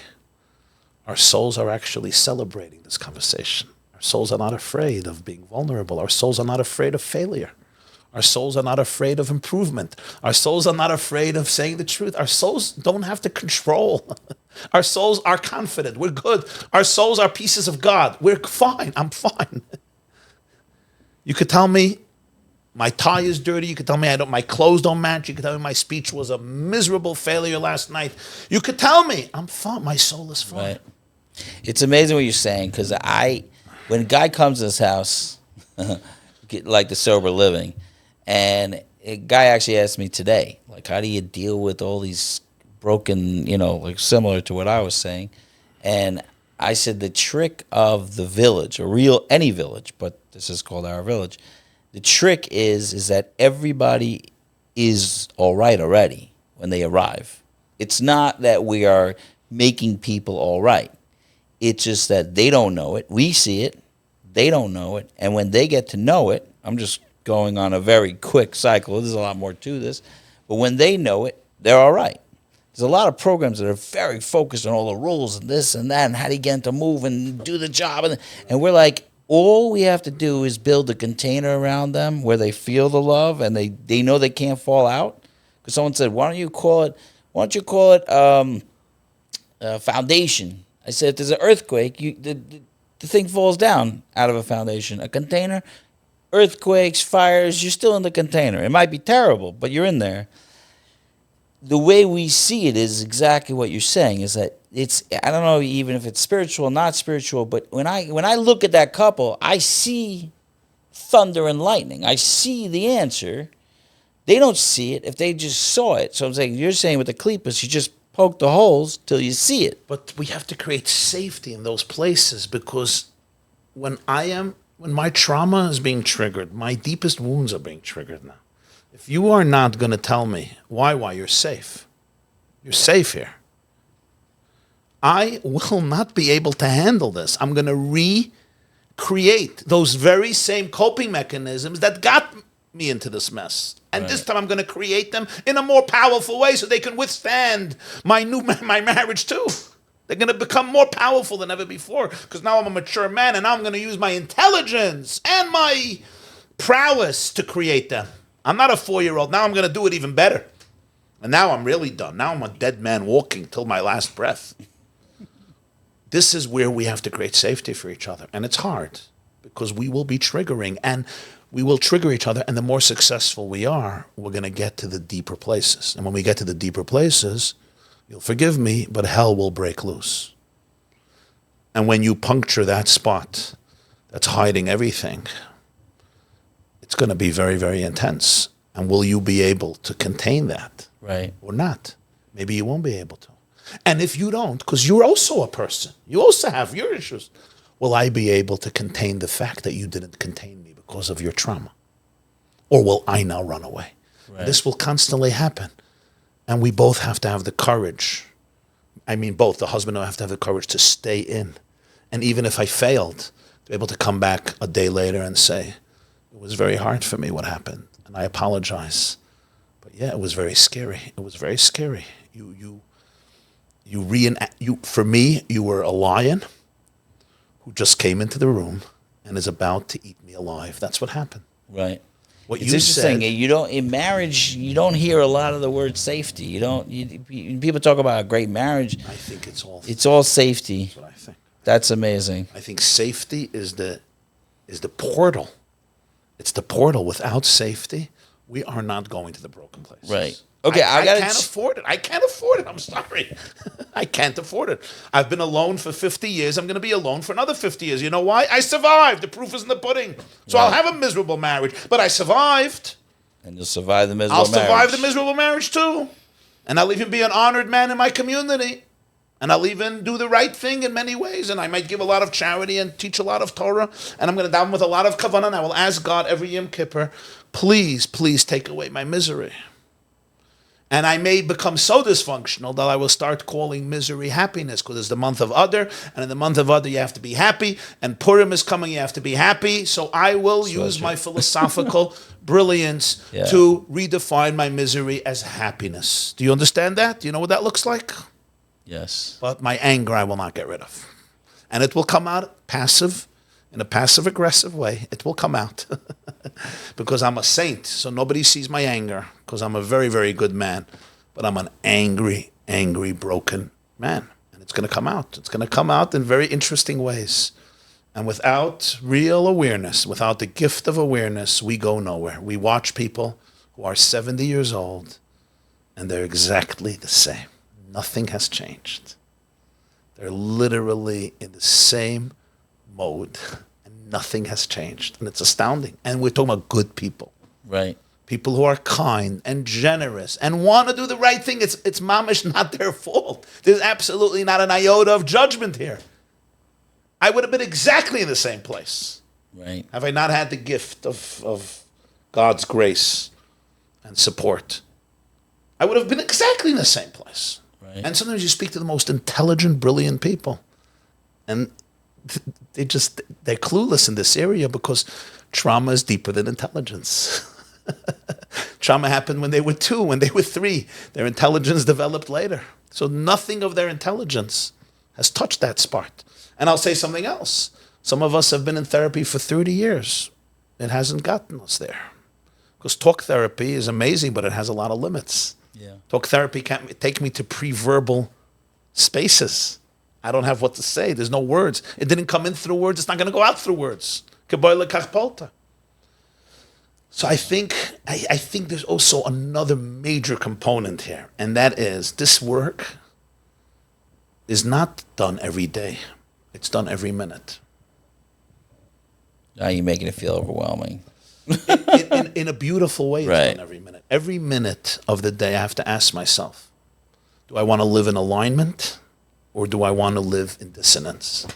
our souls are actually celebrating this conversation. Our souls are not afraid of being vulnerable. Our souls are not afraid of failure. Our souls are not afraid of improvement. Our souls are not afraid of saying the truth. Our souls don't have to control. Our souls are confident. We're good. Our souls are pieces of God. We're fine. I'm fine. You could tell me my tie is dirty. You could tell me my clothes don't match. You could tell me my speech was a miserable failure last night. You could tell me I'm fine. My soul is fine. Right. It's amazing what you're saying because when a guy comes to this house, like the sober living, and a guy actually asked me today, like, how do you deal with all these broken, like similar to what I was saying? And I said the trick of the village, any village, but this is called our village. The trick is that everybody is all right already when they arrive. It's not that we are making people all right. It's just that they don't know it. We see it. They don't know it. And when they get to know it, I'm just going on a very quick cycle. There's a lot more to this. But when they know it, they're all right. There's a lot of programs that are very focused on all the rules and this and that and how to get them to move and do the job. And we're like, all we have to do is build a container around them where they feel the love and they know they can't fall out. Because someone said, why don't you call it foundation? I said, if there's an earthquake, the thing falls down out of a foundation. A container, earthquakes, fires, you're still in the container. It might be terrible, but you're in there. The way we see it is exactly what you're saying, is that I don't know even if it's spiritual or not spiritual, but when I look at that couple, I see thunder and lightning. I see the answer. They don't see it if they just saw it. So I'm saying, you're saying with the klippas, you just poke the holes till you see it. But we have to create safety in those places, because when my trauma is being triggered, my deepest wounds are being triggered now. If you are not going to tell me why you're safe. You're safe here. I will not be able to handle this. I'm going to recreate those very same coping mechanisms that got me into this mess. And this time I'm going to create them in a more powerful way so they can withstand my marriage too. They're going to become more powerful than ever before, because now I'm a mature man and now I'm going to use my intelligence and my prowess to create them. I'm not a 4-year-old. Now I'm going to do it even better. And now I'm really done. Now I'm a dead man walking till my last breath. This is where we have to create safety for each other. And it's hard because we will be triggering. And we will trigger each other, and the more successful we are, we're going to get to the deeper places. And when we get to the deeper places, you'll forgive me, but hell will break loose. And when you puncture that spot that's hiding everything, it's going to be very, very intense. And will you be able to contain that? Right. Or not? Maybe you won't be able to. And if you don't, because you're also a person, you also have your issues, will I be able to contain the fact that you didn't contain me because of your trauma? Or will I now run away? Right. This will constantly happen. And we both have to have the courage. I mean, both the husband and I have to have the courage to stay in. And even if I failed, to be able to come back a day later and say, it was very hard for me what happened, and I apologize. But yeah, it was very scary. It was very scary. For me, you were a lion who just came into the room and is about to eat me alive. That's what happened. Right. What it's you interesting. said, You don't in marriage. You don't hear a lot of the word safety. You don't. People talk about a great marriage. I think it's all. It's all safety. That's what I think. That's amazing. I think safety is the portal. It's the portal. Without safety, we are not going to the broken place. Right. Okay, I can't afford it. I can't afford it. I'm sorry. I can't afford it. I've been alone for 50 years. I'm going to be alone for another 50 years. You know why? I survived. The proof is in the pudding. So I'll have a miserable marriage, but I survived. And you'll survive the miserable marriage. I'll survive the miserable marriage too. And I'll even be an honored man in my community. And I'll even do the right thing in many ways. And I might give a lot of charity and teach a lot of Torah. And I'm going to daven with a lot of kavanah. And I will ask God every Yom Kippur, please, please take away my misery. And I may become so dysfunctional that I will start calling misery happiness, because it's the month of Adar, and in the month of Adar you have to be happy, and Purim is coming, you have to be happy. So I will use my philosophical brilliance to redefine my misery as happiness. Do you understand that? Do you know what that looks like? Yes. But my anger I will not get rid of. And it will come out passive, in a passive-aggressive way. It will come out. Because I'm a saint, so nobody sees my anger, because I'm a very, very good man. But I'm an angry, broken man. And it's going to come out. It's going to come out in very interesting ways. And without real awareness, without the gift of awareness, we go nowhere. We watch people who are 70 years old, and they're exactly the same. Nothing has changed. They're literally in the same mode, and nothing has changed. And it's astounding. And we're talking about good people. Right. People who are kind and generous and want to do the right thing. It's mamish not their fault. There's absolutely not an iota of judgment here. I would have been exactly in the same place. Right. Have I not had the gift of God's grace and support? I would have been exactly in the same place. Right. And sometimes you speak to the most intelligent, brilliant people, and they're clueless in this area, because trauma is deeper than intelligence. Trauma happened when they were 2, when they were 3. Their intelligence developed later. So nothing of their intelligence has touched that spot. And I'll say something else. Some of us have been in therapy for 30 years. It hasn't gotten us there. Because talk therapy is amazing, but it has a lot of limits. Yeah. Talk therapy can't take me to pre-verbal spaces. I don't have what to say. There's no words. It didn't come in through words. It's not going to go out through words. So I think there's also another major component here, and that is this work is not done every day. It's done every minute. Now you're making it feel overwhelming. in a beautiful way, it's done every minute. Every minute of the day I have to ask myself, do I want to live in alignment, or do I want to live in dissonance?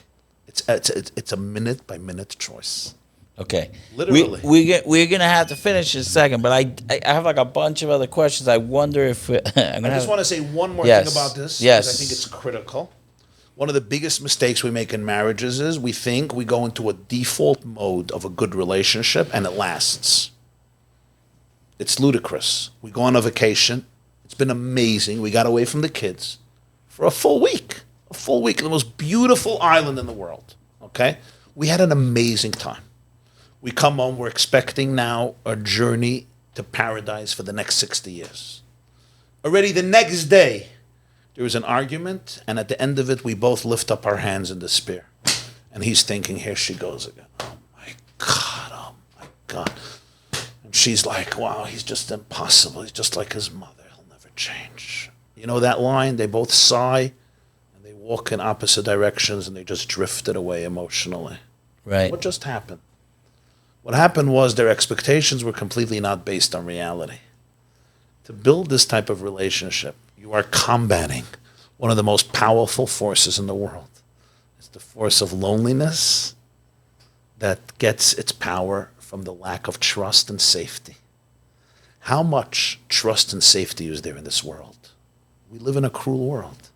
It's a minute-by-minute choice. Okay. Literally. We're going to have to finish in a second, but I have like a bunch of other questions. I wonder if... I just want to say one more thing about this, because I think it's critical. One of the biggest mistakes we make in marriages is we think we go into a default mode of a good relationship and it lasts. It's ludicrous. We go on a vacation. It's been amazing. We got away from the kids for a full week. A full week in the most beautiful island in the world. Okay? We had an amazing time. We come home, we're expecting now a journey to paradise for the next 60 years. Already the next day, there was an argument, and at the end of it, we both lift up our hands in despair. And he's thinking, here she goes again. Oh my God. And she's like, wow, he's just impossible. He's just like his mother. He'll never change. You know that line? They both sigh and they walk in opposite directions and they just drifted away emotionally. Right. What just happened? What happened was their expectations were completely not based on reality. To build this type of relationship, you are combating one of the most powerful forces in the world. It's the force of loneliness that gets its power from the lack of trust and safety. How much trust and safety is there in this world? We live in a cruel world.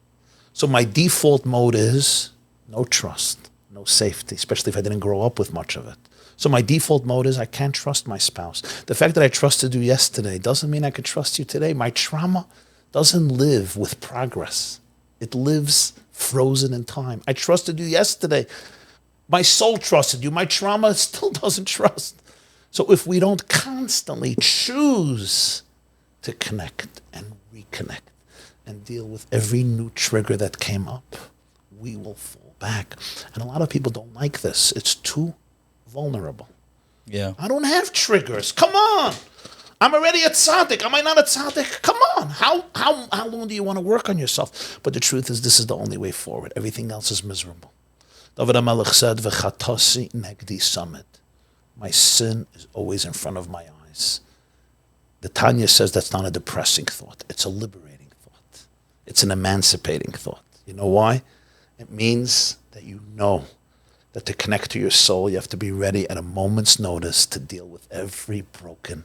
So my default mode is no trust, no safety, especially if I didn't grow up with much of it. So my default mode is I can't trust my spouse. The fact that I trusted you yesterday doesn't mean I can trust you today. My trauma doesn't live with progress. It lives frozen in time. I trusted you yesterday. My soul trusted you. My trauma still doesn't trust. So if we don't constantly choose to connect and reconnect and deal with every new trigger that came up, we will fall back. And a lot of people don't like this. It's too vulnerable. Yeah. I don't have triggers. Come on. I'm already a tzaddik. Am I not a tzaddik? Come on. How long do you want to work on yourself? But the truth is, this is the only way forward. Everything else is miserable. David HaMelech said, V'chatasi negdi samet. My sin is always in front of my eyes. The Tanya says that's not a depressing thought. It's a liberating thought. It's an emancipating thought. You know why? It means that you know that to connect to your soul, you have to be ready at a moment's notice to deal with every broken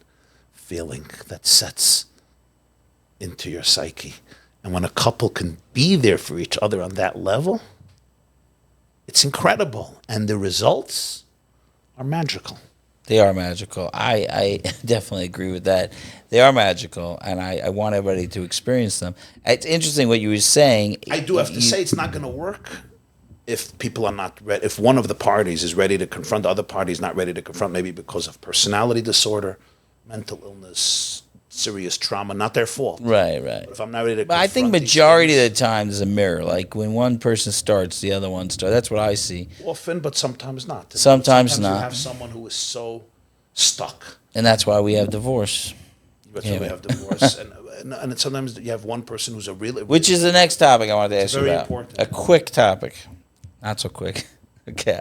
feeling that sets into your psyche. And when a couple can be there for each other on that level, it's incredible. And the results are magical. They are magical. I definitely agree with that. They are magical, and I want everybody to experience them. It's interesting what you were saying. I do have to say it's not going to work if people are not ready, if one of the parties is ready to confront, the other party is not ready to confront, maybe because of personality disorder, mental illness, serious trauma, not their fault. Right. But if I'm not ready to But I think confront majority these of the time there's a mirror. Like when one person starts, the other one starts. That's what I see. things, often, but sometimes not. Sometimes not. You have someone who is so stuck. And that's why we have divorce. That's why we have divorce. and sometimes you have one person who's a really... Which is the next topic I wanted to ask you very about. important. A quick topic. Not so quick. Okay,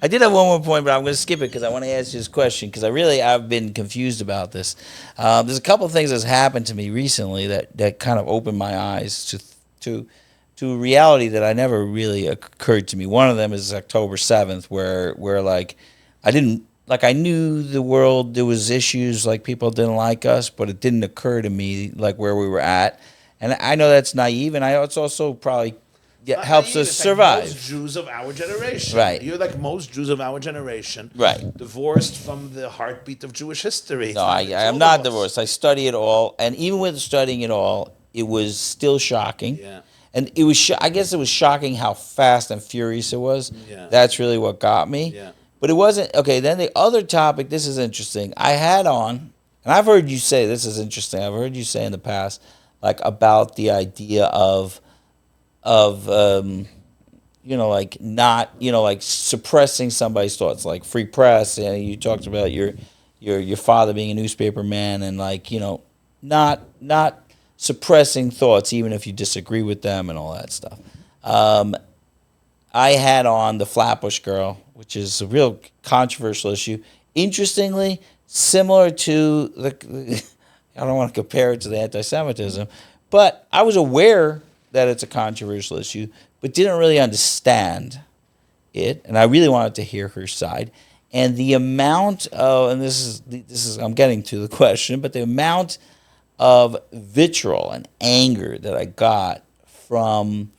I did have one more point, but I'm going to skip it because I want to ask you this question because I've been confused about this. There's a couple of things that's happened to me recently that kind of opened my eyes to a reality that I never really occurred to me. One of them is October 7th, where like I knew the world, there was issues, like people didn't like us, but it didn't occur to me like where we were at. And I know that's naive, and I know it's also probably helps us survive. Like most Jews of our generation. Right. You're like most Jews of our generation. Right. Divorced from the heartbeat of Jewish history. No, I am not divorced. I study it all, and even with studying it all, it was still shocking. Yeah. And it was, I guess it was shocking how fast and furious it was. Yeah. That's really what got me. Yeah. But it wasn't, okay, then the other topic, this is interesting. I had on, and I've heard you say, this is interesting, I've heard you say in the past, like about the idea of like not, like suppressing somebody's thoughts, like free press. And you talked about your father being a newspaper man, and like, not suppressing thoughts even if you disagree with them and all that stuff. I had on the Flatbush girl, which is a real controversial issue. Interestingly, similar to the I don't want to compare it to the anti-Semitism, but I was aware that it's a controversial issue, but didn't really understand it, and I really wanted to hear her side. And the amount of, and this is I'm getting to the question, but the amount of vitriol and anger that I got from,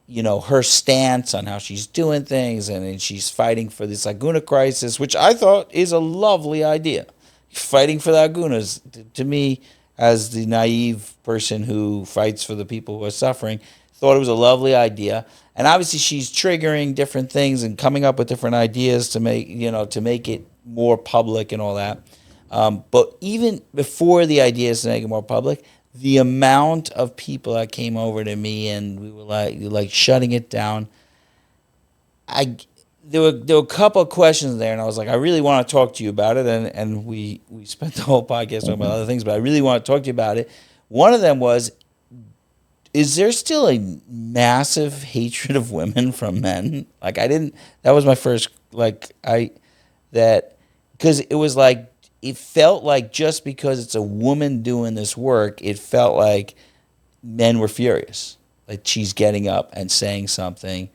her stance on how she's doing things, and she's fighting for this Agunah crisis, which I thought is a lovely idea. Fighting for the Agunahs, to me, as the naive person who fights for the people who are suffering, thought it was a lovely idea. And obviously she's triggering different things and coming up with different ideas to make it more public and all that. But even before the ideas to make it more public, the amount of people that came over to me and we were like shutting it down, there were a couple of questions there, and I was like, I really want to talk to you about it, and we spent the whole podcast talking about other things, but I really want to talk to you about it. One of them was, is there still a massive hatred of women from men? Like, that was my first, because it was like, it felt like just because it's a woman doing this work, it felt like men were furious. Like, she's getting up and saying something.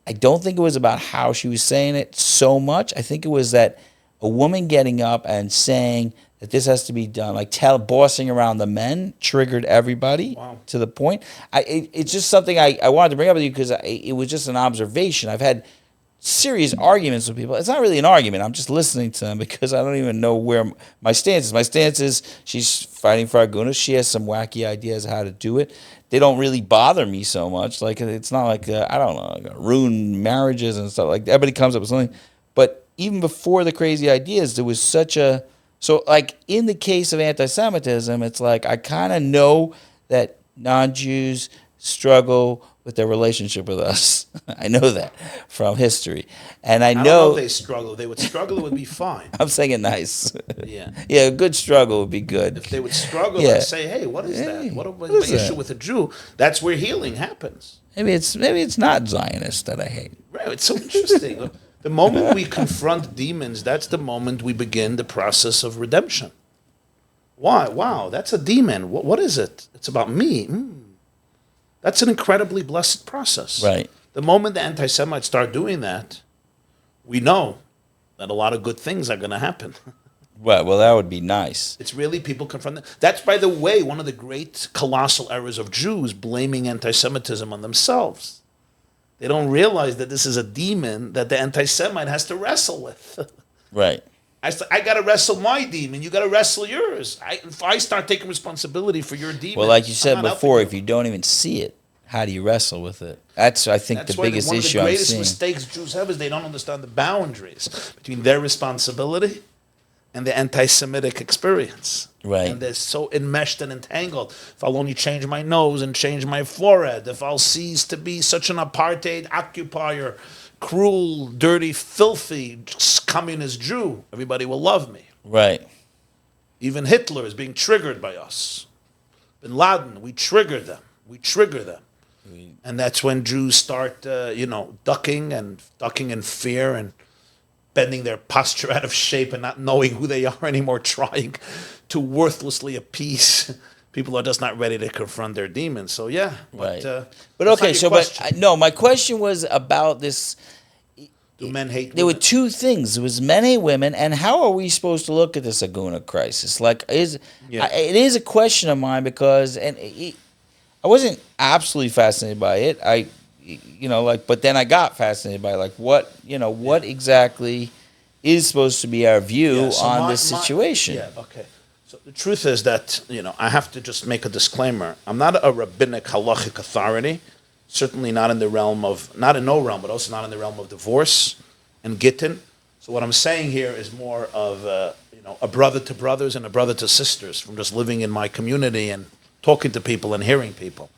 I don't think it was about how she was saying it so much. I think it was that a woman getting up and saying that this has to be done, like bossing around the men, triggered everybody to the point. It's just something I wanted to bring up with you because it was just an observation. I've had serious arguments with people. It's not really an argument. I'm just listening to them because I don't even know where my stance is. My stance is she's fighting for Agunah. She has some wacky ideas how to do it. They don't really bother me so much. Like, it's not like, I don't know, like ruin marriages and stuff. Like, everybody comes up with something. But even before the crazy ideas, there was such a... So, like, in the case of anti-Semitism, it's like I kind of know that non-Jews struggle with their relationship with us. I know that from history. And I don't know they struggle. They would struggle, it would be fine. I'm saying it nice. Yeah. Yeah, a good struggle would be good. If they would struggle and say, hey, what is that? What is my issue with a Jew? That's where healing happens. Maybe it's not Zionist that I hate. Right. It's so interesting. The moment we confront demons, that's the moment we begin the process of redemption. Why? Wow, that's a demon. What is it? It's about me. That's an incredibly blessed process. Right. The moment the anti-Semites start doing that, we know that a lot of good things are going to happen. Right. Well, that would be nice. It's really people confront them. That's, by the way, one of the great colossal errors of Jews, blaming anti-Semitism on themselves. They don't realize that this is a demon that the anti-Semite has to wrestle with. Right. I got to wrestle my demon. You got to wrestle yours. If I start taking responsibility for your demon, well, like you said before, if you don't even see it, how do you wrestle with it? That's, I think, the biggest issue I'm seeing. One of the greatest mistakes Jews have is they don't understand the boundaries between their responsibility and the anti-Semitic experience. Right. And they're so enmeshed and entangled. If I'll only change my nose and change my forehead, if I'll cease to be such an apartheid occupier, cruel, dirty, filthy communist Jew, everybody will love me. Right. Even Hitler is being triggered by us. Bin Laden, we trigger them. And that's when Jews start, ducking in fear and bending their posture out of shape and not knowing who they are anymore, trying to worthlessly appease people who are just not ready to confront their demons. So, yeah. Right. But okay, no, my question was about this. Do men hate women? There were two things. There was men hate women, and how are we supposed to look at this Agunah crisis? Like, it is a question of mine because, I wasn't absolutely fascinated by it. But then I got fascinated by what exactly is supposed to be our view on this situation. Okay. So the truth is that, I have to just make a disclaimer. I'm not a rabbinic halachic authority, certainly not in the realm of, not in no realm, but also not in the realm of divorce and gittin. So what I'm saying here is more of, a brother to brothers and a brother to sisters from just living in my community and talking to people and hearing people.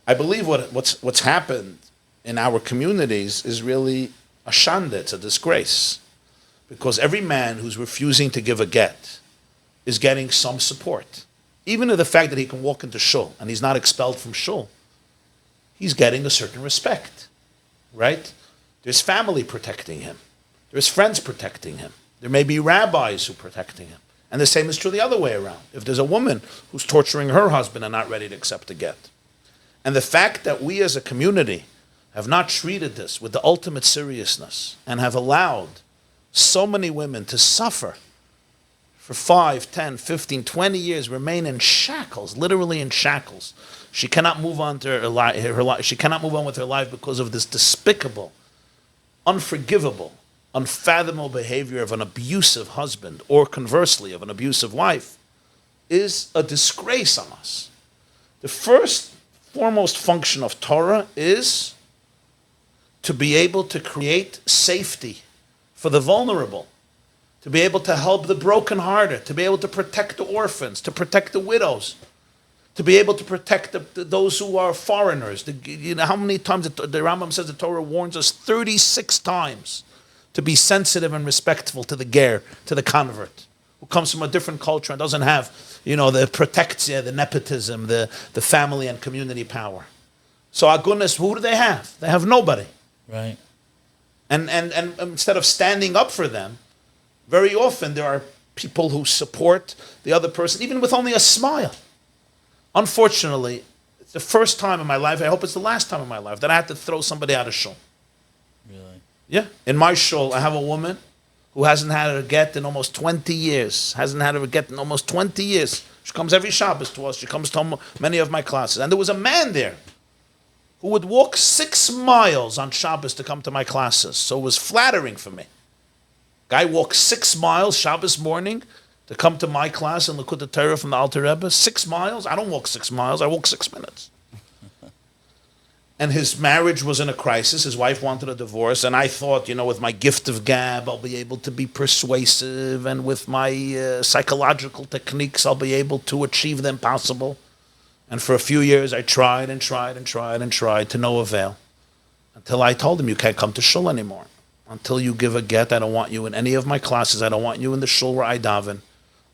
I believe what's happened in our communities is really a shanda, it's a disgrace. Because every man who's refusing to give a get is getting some support. Even in the fact that he can walk into shul and he's not expelled from shul, he's getting a certain respect, right? There's family protecting him. There's friends protecting him. There may be rabbis who are protecting him. And the same is true the other way around. If there's a woman who's torturing her husband and not ready to accept a get. And the fact that we as a community have not treated this with the ultimate seriousness and have allowed so many women to suffer for 5, 10, 15, 20 years, remain in shackles, literally in shackles. She cannot move on to her life. She cannot move on with her life because of this despicable, unforgivable, unfathomable behavior of an abusive husband, or conversely, of an abusive wife, is a disgrace on us. The foremost function of Torah is to be able to create safety for the vulnerable, to be able to help the brokenhearted, to be able to protect the orphans, to protect the widows. to be able to protect those who are foreigners. How many times the Rambam says the Torah warns us 36 times to be sensitive and respectful to the ger, to the convert, who comes from a different culture and doesn't have, the protectia, the nepotism, the family and community power. So Agunah, who do they have? They have nobody. Right. And instead of standing up for them, very often there are people who support the other person, even with only a smile. Unfortunately, it's the first time in my life, I hope it's the last time in my life, that I had to throw somebody out of shul. Really? Yeah. In my shul, I have a woman who hasn't had a get in almost 20 years. She comes every Shabbos to us. She comes to many of my classes. And there was a man there who would walk 6 miles on Shabbos to come to my classes. So it was flattering for me. Guy walks 6 miles Shabbos morning to come to my class and Likkutei Torah from the Alter Rebbe. 6 miles? I don't walk 6 miles. I walk 6 minutes. And his marriage was in a crisis. His wife wanted a divorce. And I thought, with my gift of gab, I'll be able to be persuasive. And with my psychological techniques, I'll be able to achieve the impossible. And for a few years, I tried to no avail. Until I told him, you can't come to shul anymore. Until you give a get, I don't want you in any of my classes. I don't want you in the shul where I daven.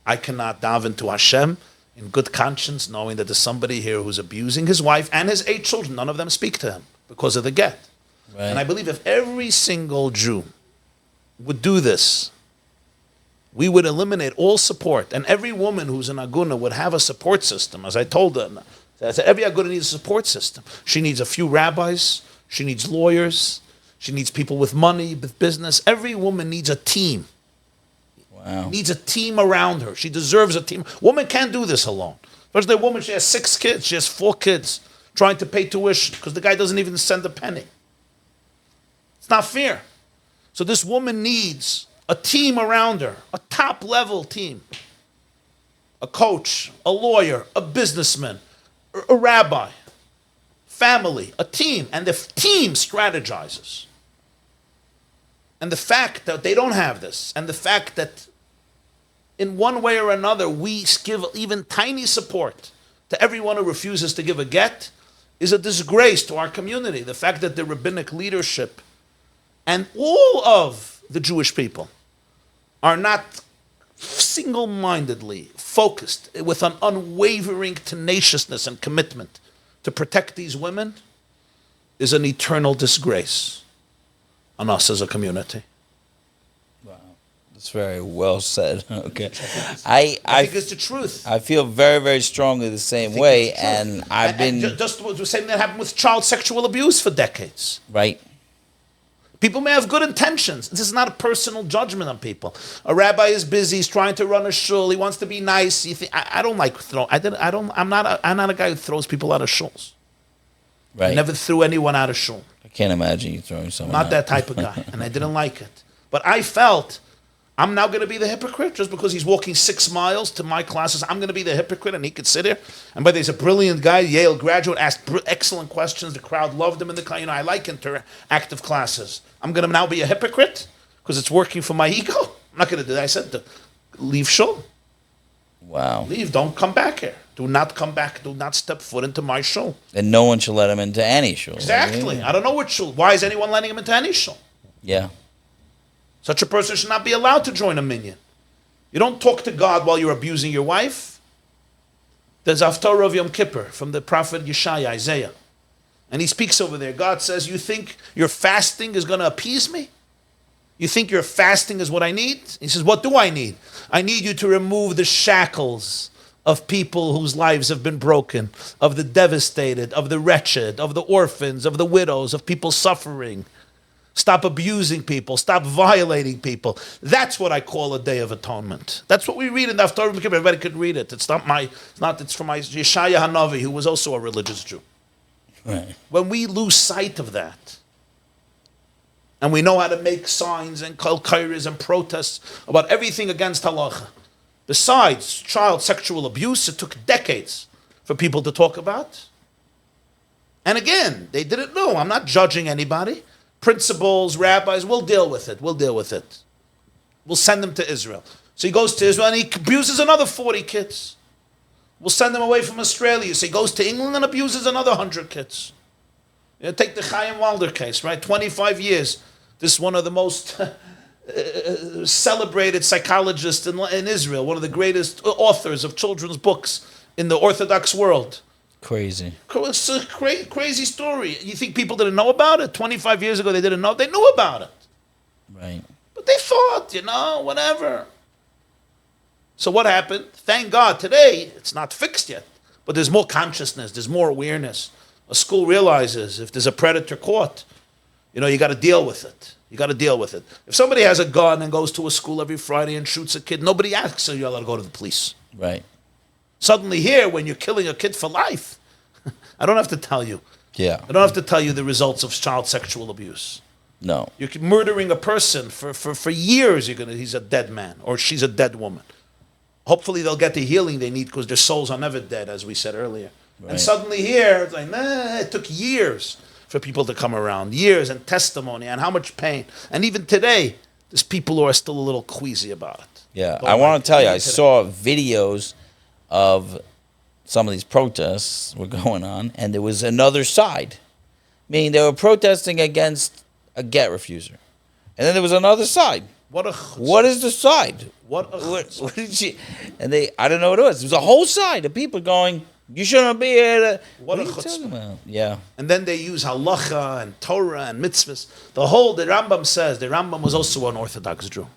I cannot daven to Hashem in good conscience, knowing that there's somebody here who's abusing his wife and his 8 children. None of them speak to him because of the get. Right. And I believe if every single Jew would do this, we would eliminate all support. And every woman who's an Agunah would have a support system. As I told her, I said, every Agunah needs a support system. She needs a few rabbis. She needs lawyers. She needs people with money, with business. Every woman needs a team. Wow. Needs a team around her. She deserves a team. Woman can't do this alone. Especially a woman, she has 6 kids. She has 4 kids trying to pay tuition because the guy doesn't even send a penny. It's not fair. So this woman needs a team around her, a top-level team. A coach, a lawyer, a businessman, a rabbi, family, a team. And the team strategizes. And the fact that they don't have this, and the fact that in one way or another we give even tiny support to everyone who refuses to give a get is a disgrace to our community. The fact that the rabbinic leadership and all of the Jewish people are not single-mindedly focused with an unwavering tenaciousness and commitment to protect these women is an eternal disgrace on us as a community. Wow, that's very well said. Okay, I think it's the truth. I feel very, very strongly the same way, and I've been just the same that happened with child sexual abuse for decades. Right. People may have good intentions. This is not a personal judgment on people. A rabbi is busy. He's trying to run a shul. He wants to be nice. I don't like throw. I'm not a guy who throws people out of shuls. Right. I never threw anyone out of shul. I can't imagine you throwing someone Not out. that type of guy, and I didn't like it. But I felt I'm now going to be the hypocrite just because he's walking 6 miles to my classes. I'm going to be the hypocrite, and he could sit here. And but he's a brilliant guy, Yale graduate, asked excellent questions. The crowd loved him in the class. I like interactive classes. I'm going to now be a hypocrite because it's working for my ego. I'm not going to do that. I said, leave shul. Wow. Leave. Don't come back here. Do not come back. Do not step foot into my shul. And no one should let him into any shul. Exactly. I don't know what shul. Why is anyone letting him into any shul? Yeah. Such a person should not be allowed to join a minyan. You don't talk to God while you're abusing your wife. There's Haftarah of Yom Kippur from the prophet Yeshaya, Isaiah. And he speaks over there. God says, you think your fasting is going to appease me? You think your fasting is what I need? He says, what do I need? I need you to remove the shackles of people whose lives have been broken, of the devastated, of the wretched, of the orphans, of the widows, of people suffering. Stop abusing people. Stop violating people. That's what I call a day of atonement. That's what we read in the Haftarah of Yom Kippur. Everybody could read it. It's from Yeshaya Hanavi, who was also a religious Jew. Right. When we lose sight of that, and we know how to make signs and kol kairos and protests about everything against halacha, besides child sexual abuse, it took decades for people to talk about. And again, they didn't know. I'm not judging anybody. Principals, rabbis, we'll deal with it. We'll send them to Israel. So he goes to Israel and he abuses another 40 kids. We'll send him away from Australia. So he goes to England and abuses another 100 kids. Take the Chaim Wilder case, right? 25 years. This is one of the most celebrated psychologists in Israel, one of the greatest authors of children's books in the Orthodox world. Crazy. It's a crazy story. You think people didn't know about it? 25 years ago, they didn't know. They knew about it. Right. But they thought, whatever. So what happened? Thank God, today, it's not fixed yet. But there's more consciousness. There's more awareness. A school realizes if there's a predator caught, you got to deal with it. You got to deal with it. If somebody has a gun and goes to a school every Friday and shoots a kid, nobody asks, so you're allowed to go to the police. Right. Suddenly here, when you're killing a kid for life, I don't have to tell you. Yeah. I don't have to tell you the results of child sexual abuse. No. You're murdering a person for years. He's a dead man or she's a dead woman. Hopefully they'll get the healing they need because their souls are never dead, as we said earlier. Right. And suddenly here, it's like, it took years for people to come around. Years and testimony and how much pain. And even today, there's people who are still a little queasy about it. Yeah, I want to tell you, I saw videos of some of these protests were going on, and there was another side. Meaning they were protesting against a get refuser. And then there was another side. What is the side? What did she? And I don't know what it was. There was a whole side of people going, you shouldn't be here to... What are you talking about? Yeah. And then they use halacha and Torah and mitzvahs. The Rambam says, the Rambam was also an Orthodox Jew.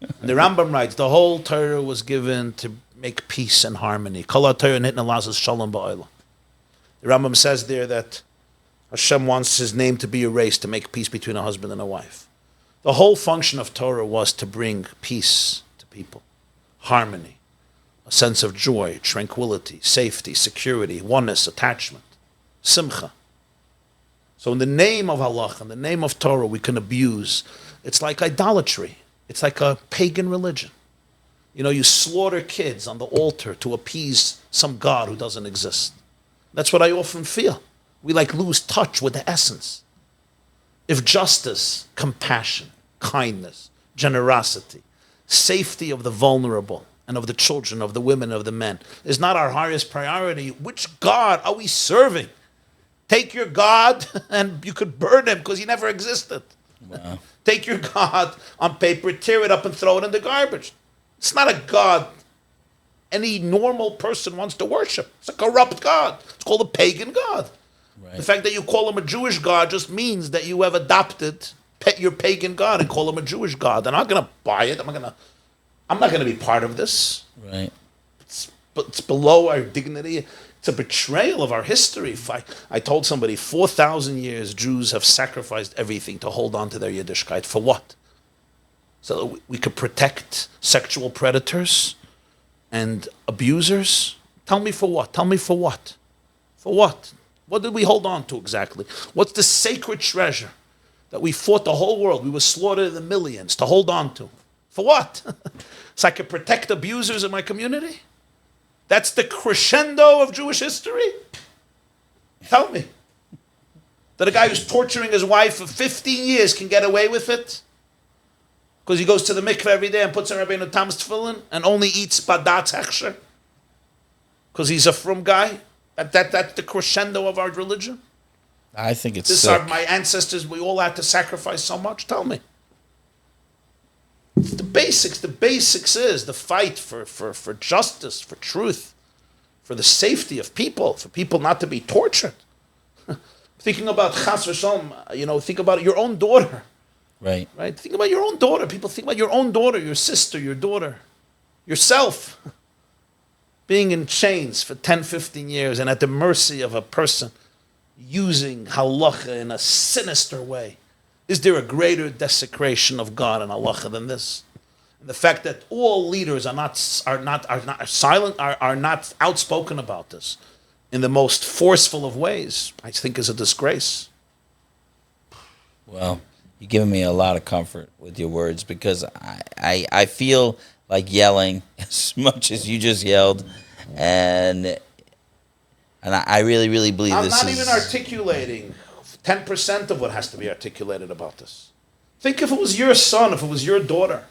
And the Rambam writes, the whole Torah was given to make peace and harmony. Kol Torah nitna lasas shalom ba'olam. The Rambam says there that Hashem wants his name to be erased to make peace between a husband and a wife. The whole function of Torah was to bring peace to people, harmony, a sense of joy, tranquility, safety, security, oneness, attachment, simcha. So in the name of Allah, in the name of Torah, we can abuse. It's like idolatry. It's like a pagan religion. You slaughter kids on the altar to appease some God who doesn't exist. That's what I often feel. We lose touch with the essence. If justice, compassion, kindness, generosity, safety of the vulnerable and of the children, of the women, of the men, is not our highest priority, which God are we serving? Take your God and you could burn him because he never existed. Wow. Take your God on paper, tear it up and throw it in the garbage. It's not a God any normal person wants to worship. It's a corrupt God. It's called a pagan God. Right. The fact that you call him a Jewish God just means that you have adopted your pagan God and call him a Jewish God. And I'm not going to buy it. I'm not going to be part of this. Right. It's below our dignity. It's a betrayal of our history. I told somebody 4,000 years Jews have sacrificed everything to hold on to their Yiddishkeit. For what? So that we could protect sexual predators and abusers? Tell me for what? Tell me for what? For what? What did we hold on to exactly? What's the sacred treasure that we fought the whole world? We were slaughtered in the millions to hold on to. For what? So I could protect abusers in my community? That's the crescendo of Jewish history? Tell me. That a guy who's torturing his wife for 15 years can get away with it? Because he goes to the mikveh every day and puts on Rabbi Tam's tefillin and only eats badat hechsher? Because he's a frum guy? That's the crescendo of our religion? I think it's This sick. are my ancestors, we all had to sacrifice so much? Tell me. It's the basics. The basics is the fight for justice, for truth, for the safety of people, for people not to be tortured. Thinking about chas v'shalom, think about your own daughter. Right. Right? Think about your own daughter. People think about your own daughter, your sister, your daughter, yourself. Being in chains for 10, 15 years and at the mercy of a person using halacha in a sinister way. Is there a greater desecration of God and halacha than this? And the fact that all leaders are not silent, are not outspoken about this in the most forceful of ways, I think is a disgrace. Well, you're giving me a lot of comfort with your words because I feel like yelling as much as you just yelled, and I really, really believe I'm this not even articulating 10% of what has to be articulated about this. Think if it was your son, if it was your daughter.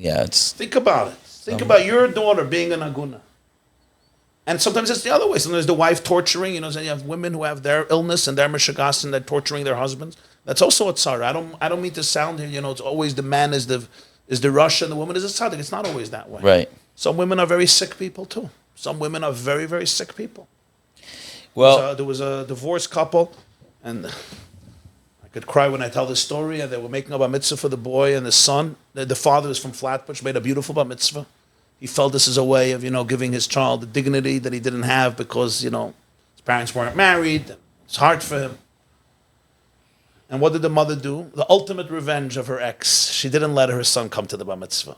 Yeah, it's Think about it. Think about your daughter being an Agunah. And sometimes it's the other way. Sometimes the wife torturing, so you have women who have their illness and their mishigas and they're torturing their husbands. That's also a tzara. I don't mean to sound here, it's always the man is the rush and the woman is a tzaddik. It's not always that way. right. Some women are very sick people too. Some women are very, very sick people. Well, There was a divorced couple, and I could cry when I tell this story, and they were making a bar mitzvah for the boy and the son. The father is from Flatbush, made a beautiful bar mitzvah. He felt this is a way of, giving his child the dignity that he didn't have because, his parents weren't married. It's hard for him. And what did the mother do? The ultimate revenge of her ex. She didn't let her son come to the bar mitzvah.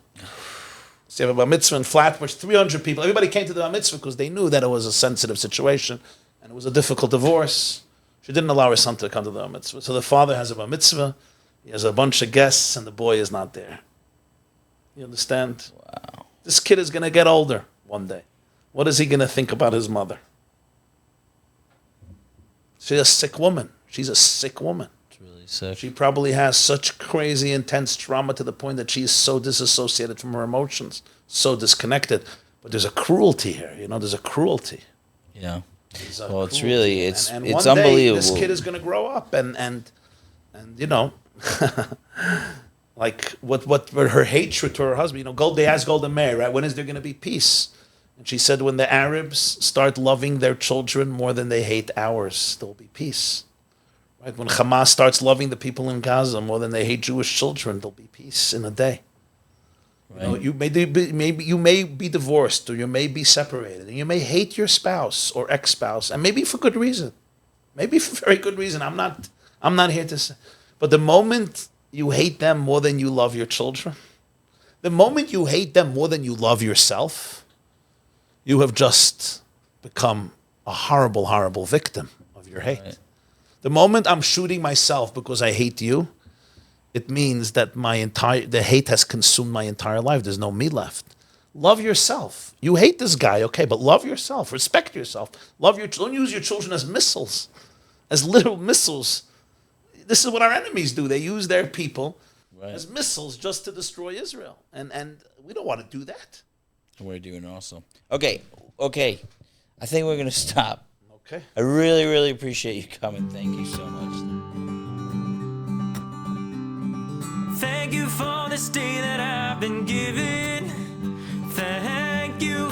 So you have a bar mitzvah in Flatbush, 300 people. Everybody came to the bar mitzvah because they knew that it was a sensitive situation and it was a difficult divorce. She didn't allow her son to come to the bar mitzvah. So the father has a bar mitzvah. He has a bunch of guests and the boy is not there. You understand? wow. This kid is going to get older one day. What is he going to think about his mother? She's a sick woman. She's a sick woman. It's really sick. She probably has such crazy, intense trauma to the point that she is so disassociated from her emotions, so disconnected. But there's a cruelty here, There's a cruelty. Yeah. There's a Well, it's cruelty. really, And it's one day, unbelievable. this kid is going to grow up and like what her hatred to her husband. They asked Golda Meir, right? When is there going to be peace? And she said, when the Arabs start loving their children more than they hate ours, there'll be peace. Right? When Hamas starts loving the people in Gaza more than they hate Jewish children, there'll be peace in a day. Right. You may be divorced or you may be separated, and you may hate your spouse or ex-spouse, and maybe for good reason, maybe for very good reason. I'm not here to say, but the moment you hate them more than you love your children, the moment you hate them more than you love yourself, you have just become a horrible, horrible victim of your hate. Right. The moment I'm shooting myself because I hate you, it means that the hate has consumed my entire life. There's no me left. Love yourself. You hate this guy, okay, but love yourself. Respect yourself. Don't use your children as missiles, as little missiles. This is what our enemies do. They use their people as missiles just to destroy Israel. And we don't want to do that. We're doing also. Okay. I think we're going to stop. Okay. I really, really appreciate you coming. Thank you so much. Thank you for this day that I've been given. Thank you.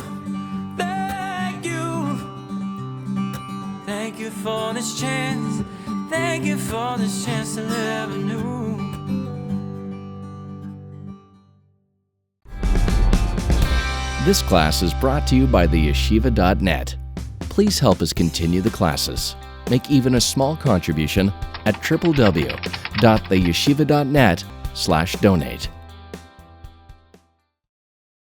Thank you. Thank you for this chance. Thank you for this chance to live anew. This class is brought to you by theyeshiva.net. Please help us continue the classes. Make even a small contribution at www.theyeshiva.net/donate.